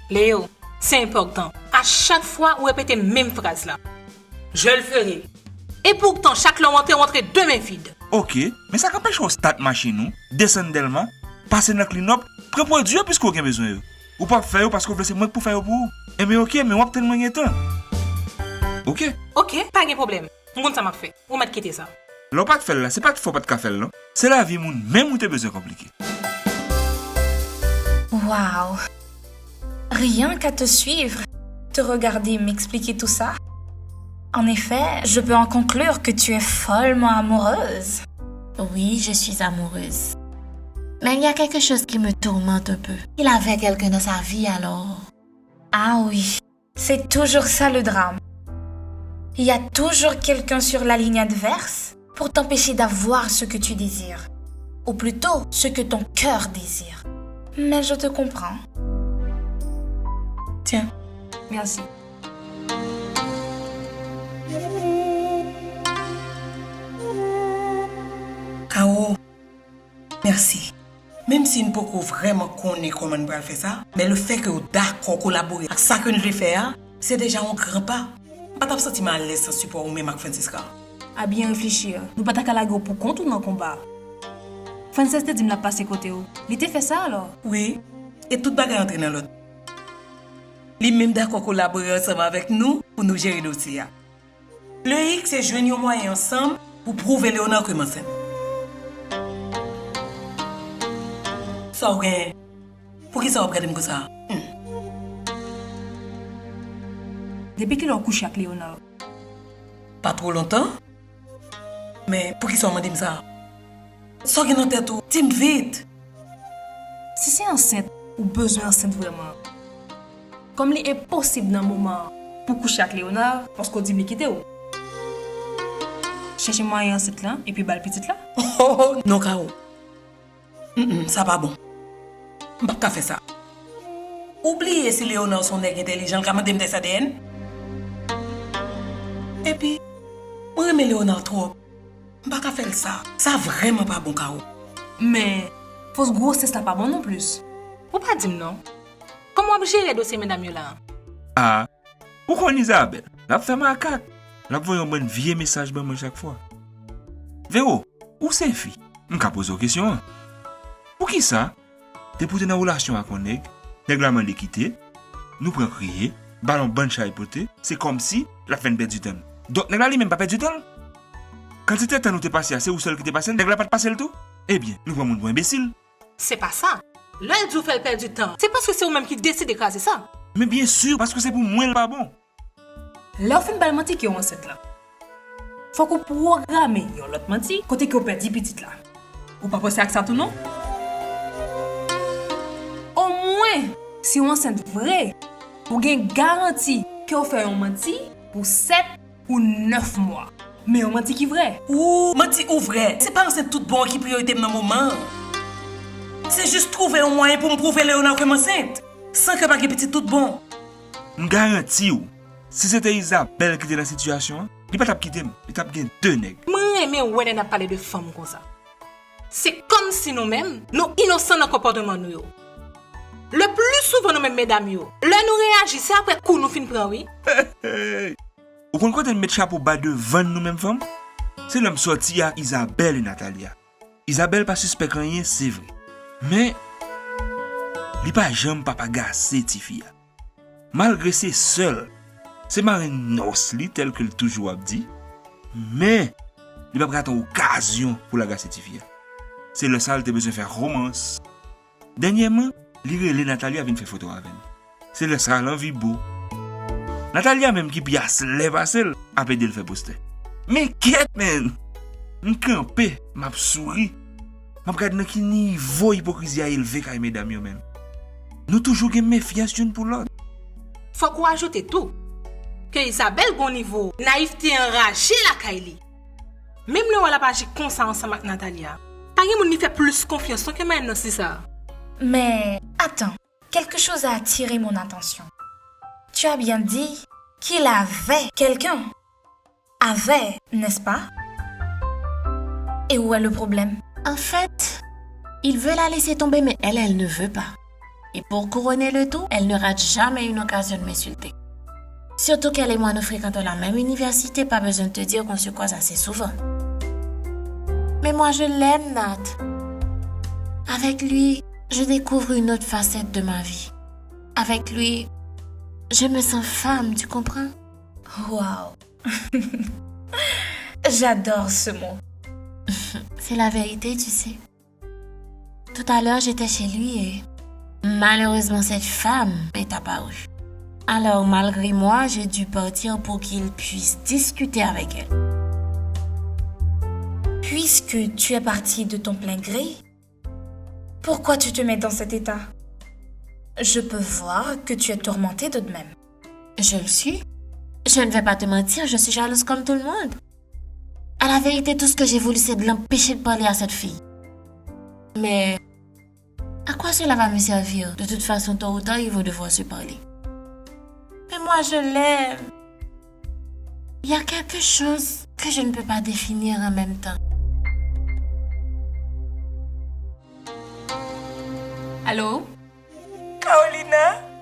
Léo, c'est important. À chaque fois, on répète même phrase là. Je le ferai. Et pourtant, chaque l'homme rentre deux mains vides. Ok, mais ça n'empêche qu'on start machine nous, descendre d'ellement, passer dans le clean-up, prendre produit puisqu'on a besoin. Ou pas faire parce que c'est moi pour faire pour vous. Et mais ok, mais on va tellement de temps. Ok? Ok, pas de problème. Mon ça m'a fait. On m'a quitté ça. Là, pas de faire là, c'est pas de faut pas de café là. C'est la vie, moun, même où t'as besoin compliqué. Waouh! Rien qu'à te suivre, te regarder m'expliquer tout ça. En effet, je peux en conclure que tu es follement amoureuse. Oui, je suis amoureuse. Mais il y a quelque chose qui me tourmente un peu. Il avait quelqu'un dans sa vie alors. Ah oui, c'est toujours ça le drame. Il y a toujours quelqu'un sur la ligne adverse pour t'empêcher d'avoir ce que tu désires. Ou plutôt, ce que ton cœur désire. Mais je te comprends. Tiens, merci. Kao, merci. Même si nous ne pouvons vraiment connaître comment nous faire ça, mais le fait que nous d'accord collaborer avec ça que nous devons faire, c'est déjà un grand pas. Pas de sentiment à l'aise sans support ou même avec Francisca. À bien réfléchir, nous pas ta lago pour contre ou dans le combat. Frances te dit me la passer côté où. Il t'a fait ça alors? Oui, et toute bagarre entre dans l'autre. Lui même d'accord collaborer ensemble avec nous pour nous gérer le dossier. Le X c'est joindre moyen ensemble pour prouver Léonard que m'enseigne. Ça rien. Pour qui ça va prendre comme ça? Depuis qu'il a couché avec Léonard. Pas trop longtemps. Mais pour qui ça m'a dit ça? Ça qui dans tête tout, dis-moi vite. Si c'est enceinte ou besoin enceinte vraiment. Comme il est possible dans un moment pour coucher avec Léonard parce qu'on dit me quitter ou. Cherchez moyen enceinte là et puis balle petite là. Oh non Kao. Ça pas bon. Je ne peux pas faire ça. Oubliez si Léonard son nègre intelligent comme madame des ADN. Et puis, moi j'aime Léonard trop. Je ne peux pas faire ça. Ça vraiment pas bon Kao. Mais fausse grossesse là pas bon non plus. Ou pas dire non. Comment on gérer les dossiers mesdames là? Ah, pourquoi Isabelle? La fait ma carte. La voyons un bon vieux message ben moi chaque fois. Véro, où c'est fille? Je me pose une question. Pour qui ça? T'es pour une relation avec un nègre, nègre m'a quitté, nous prenons crier, ballon bonne chat hypothèse, c'est comme si la fin de perdre du temps. Donc nègre lui même pas perdre du temps. Quand c'était temps nous t'es passé, c'est où seul qui t'es passé, nègre pas passé le tout? Eh bien, nous prenons un imbécile. C'est pas ça. Là, il vous fait perdre du temps. C'est parce que c'est vous-même qui décide d'écraser ça. Mais bien sûr, parce que c'est pour moi le pas bon. Là, on fait une balle menti qui est enceinte là. Faut qu'on programme l'autre menti côté que vous perdez petite là. Ou pas penser à ça tout non? Au moins, si on enceinte vrai, vous avez une garantie que vous faites un menti pour 7 ou 9 mois. Mais un menti qui est vrai. Ou menti ou vrai, c'est pas enceinte tout bon qui priorité dans le moment. C'est juste trouver un moyen pour me prouver Léonard comme enceinte. Sans que pas que petit tout bon. Je garantis ou, si c'était Isabelle qui était dans la situation, il ne pas quitter, il t'a gagné 2 nègres. Moi, mais on a parlé de femmes comme ça. C'est comme si nous-mêmes, nous innocents dans le comportement nous. Le plus souvent, nous-mêmes, mesdames, là, nous réagissons après coup, nous finissons prendre, oui. Ou quand on met chapeau bas devant nous-mêmes femmes, c'est l'homme sorti à Isabelle et Natalia. Isabelle pas suspect rien, c'est vrai. Mais, il pas jamais papa gassé Tifia. Malgré c'est seul, c'est marine noce li tel que toujours a dit, mais il pas prendre occasion pour la gasser Tifia. C'est le sale besoin de faire romance. Dernièrement, l'irélé Natalia vient faire photo avec. C'est le sale envie beau. Natalia même qui piasse les passer, a pédé le faire poster. Mais qu'est man? M'campé, m'a souri. M'a regardé dans quel niveau hypocrisie a élevé quand mesdames yo men. Nous toujours gen méfiance l'une pour l'autre. Faut qu'on ajoute tout. Que Isabelle bon niveau, naïveté enragée la Kaili. Même le wala pas agir comme ça ensemble avec Natalia. Pas gen moun ni fait plus confiance que maintenant c'est ça. Mais attends, quelque chose a attiré mon attention. Tu as bien dit qu'il avait quelqu'un. Avait, n'est-ce pas? Et où est le problème? En fait, il veut la laisser tomber, mais elle ne veut pas. Et pour couronner le tout, elle ne rate jamais une occasion de m'insulter. Surtout qu'elle et moi nous fréquentons la même université, pas besoin de te dire qu'on se croise assez souvent. Mais moi je l'aime, Nat. Avec lui, je découvre une autre facette de ma vie. Avec lui, je me sens femme, tu comprends? Waouh. J'adore ce mot. C'est la vérité, tu sais. Tout à l'heure, j'étais chez lui et malheureusement, cette femme est apparue. Alors, malgré moi, j'ai dû partir pour qu'il puisse discuter avec elle. Puisque tu es parti de ton plein gré, pourquoi tu te mets dans cet état? Je peux voir que tu es tourmentée de même. Je le suis. Je ne vais pas te mentir, je suis jalouse comme tout le monde. À la vérité, tout ce que j'ai voulu, c'est de l'empêcher de parler à cette fille. Mais à quoi cela va me servir? De toute façon, tôt ou tard, ils vont devoir se parler. Mais moi, je l'aime. Il y a quelque chose que je ne peux pas définir en même temps. Allô? Carolina?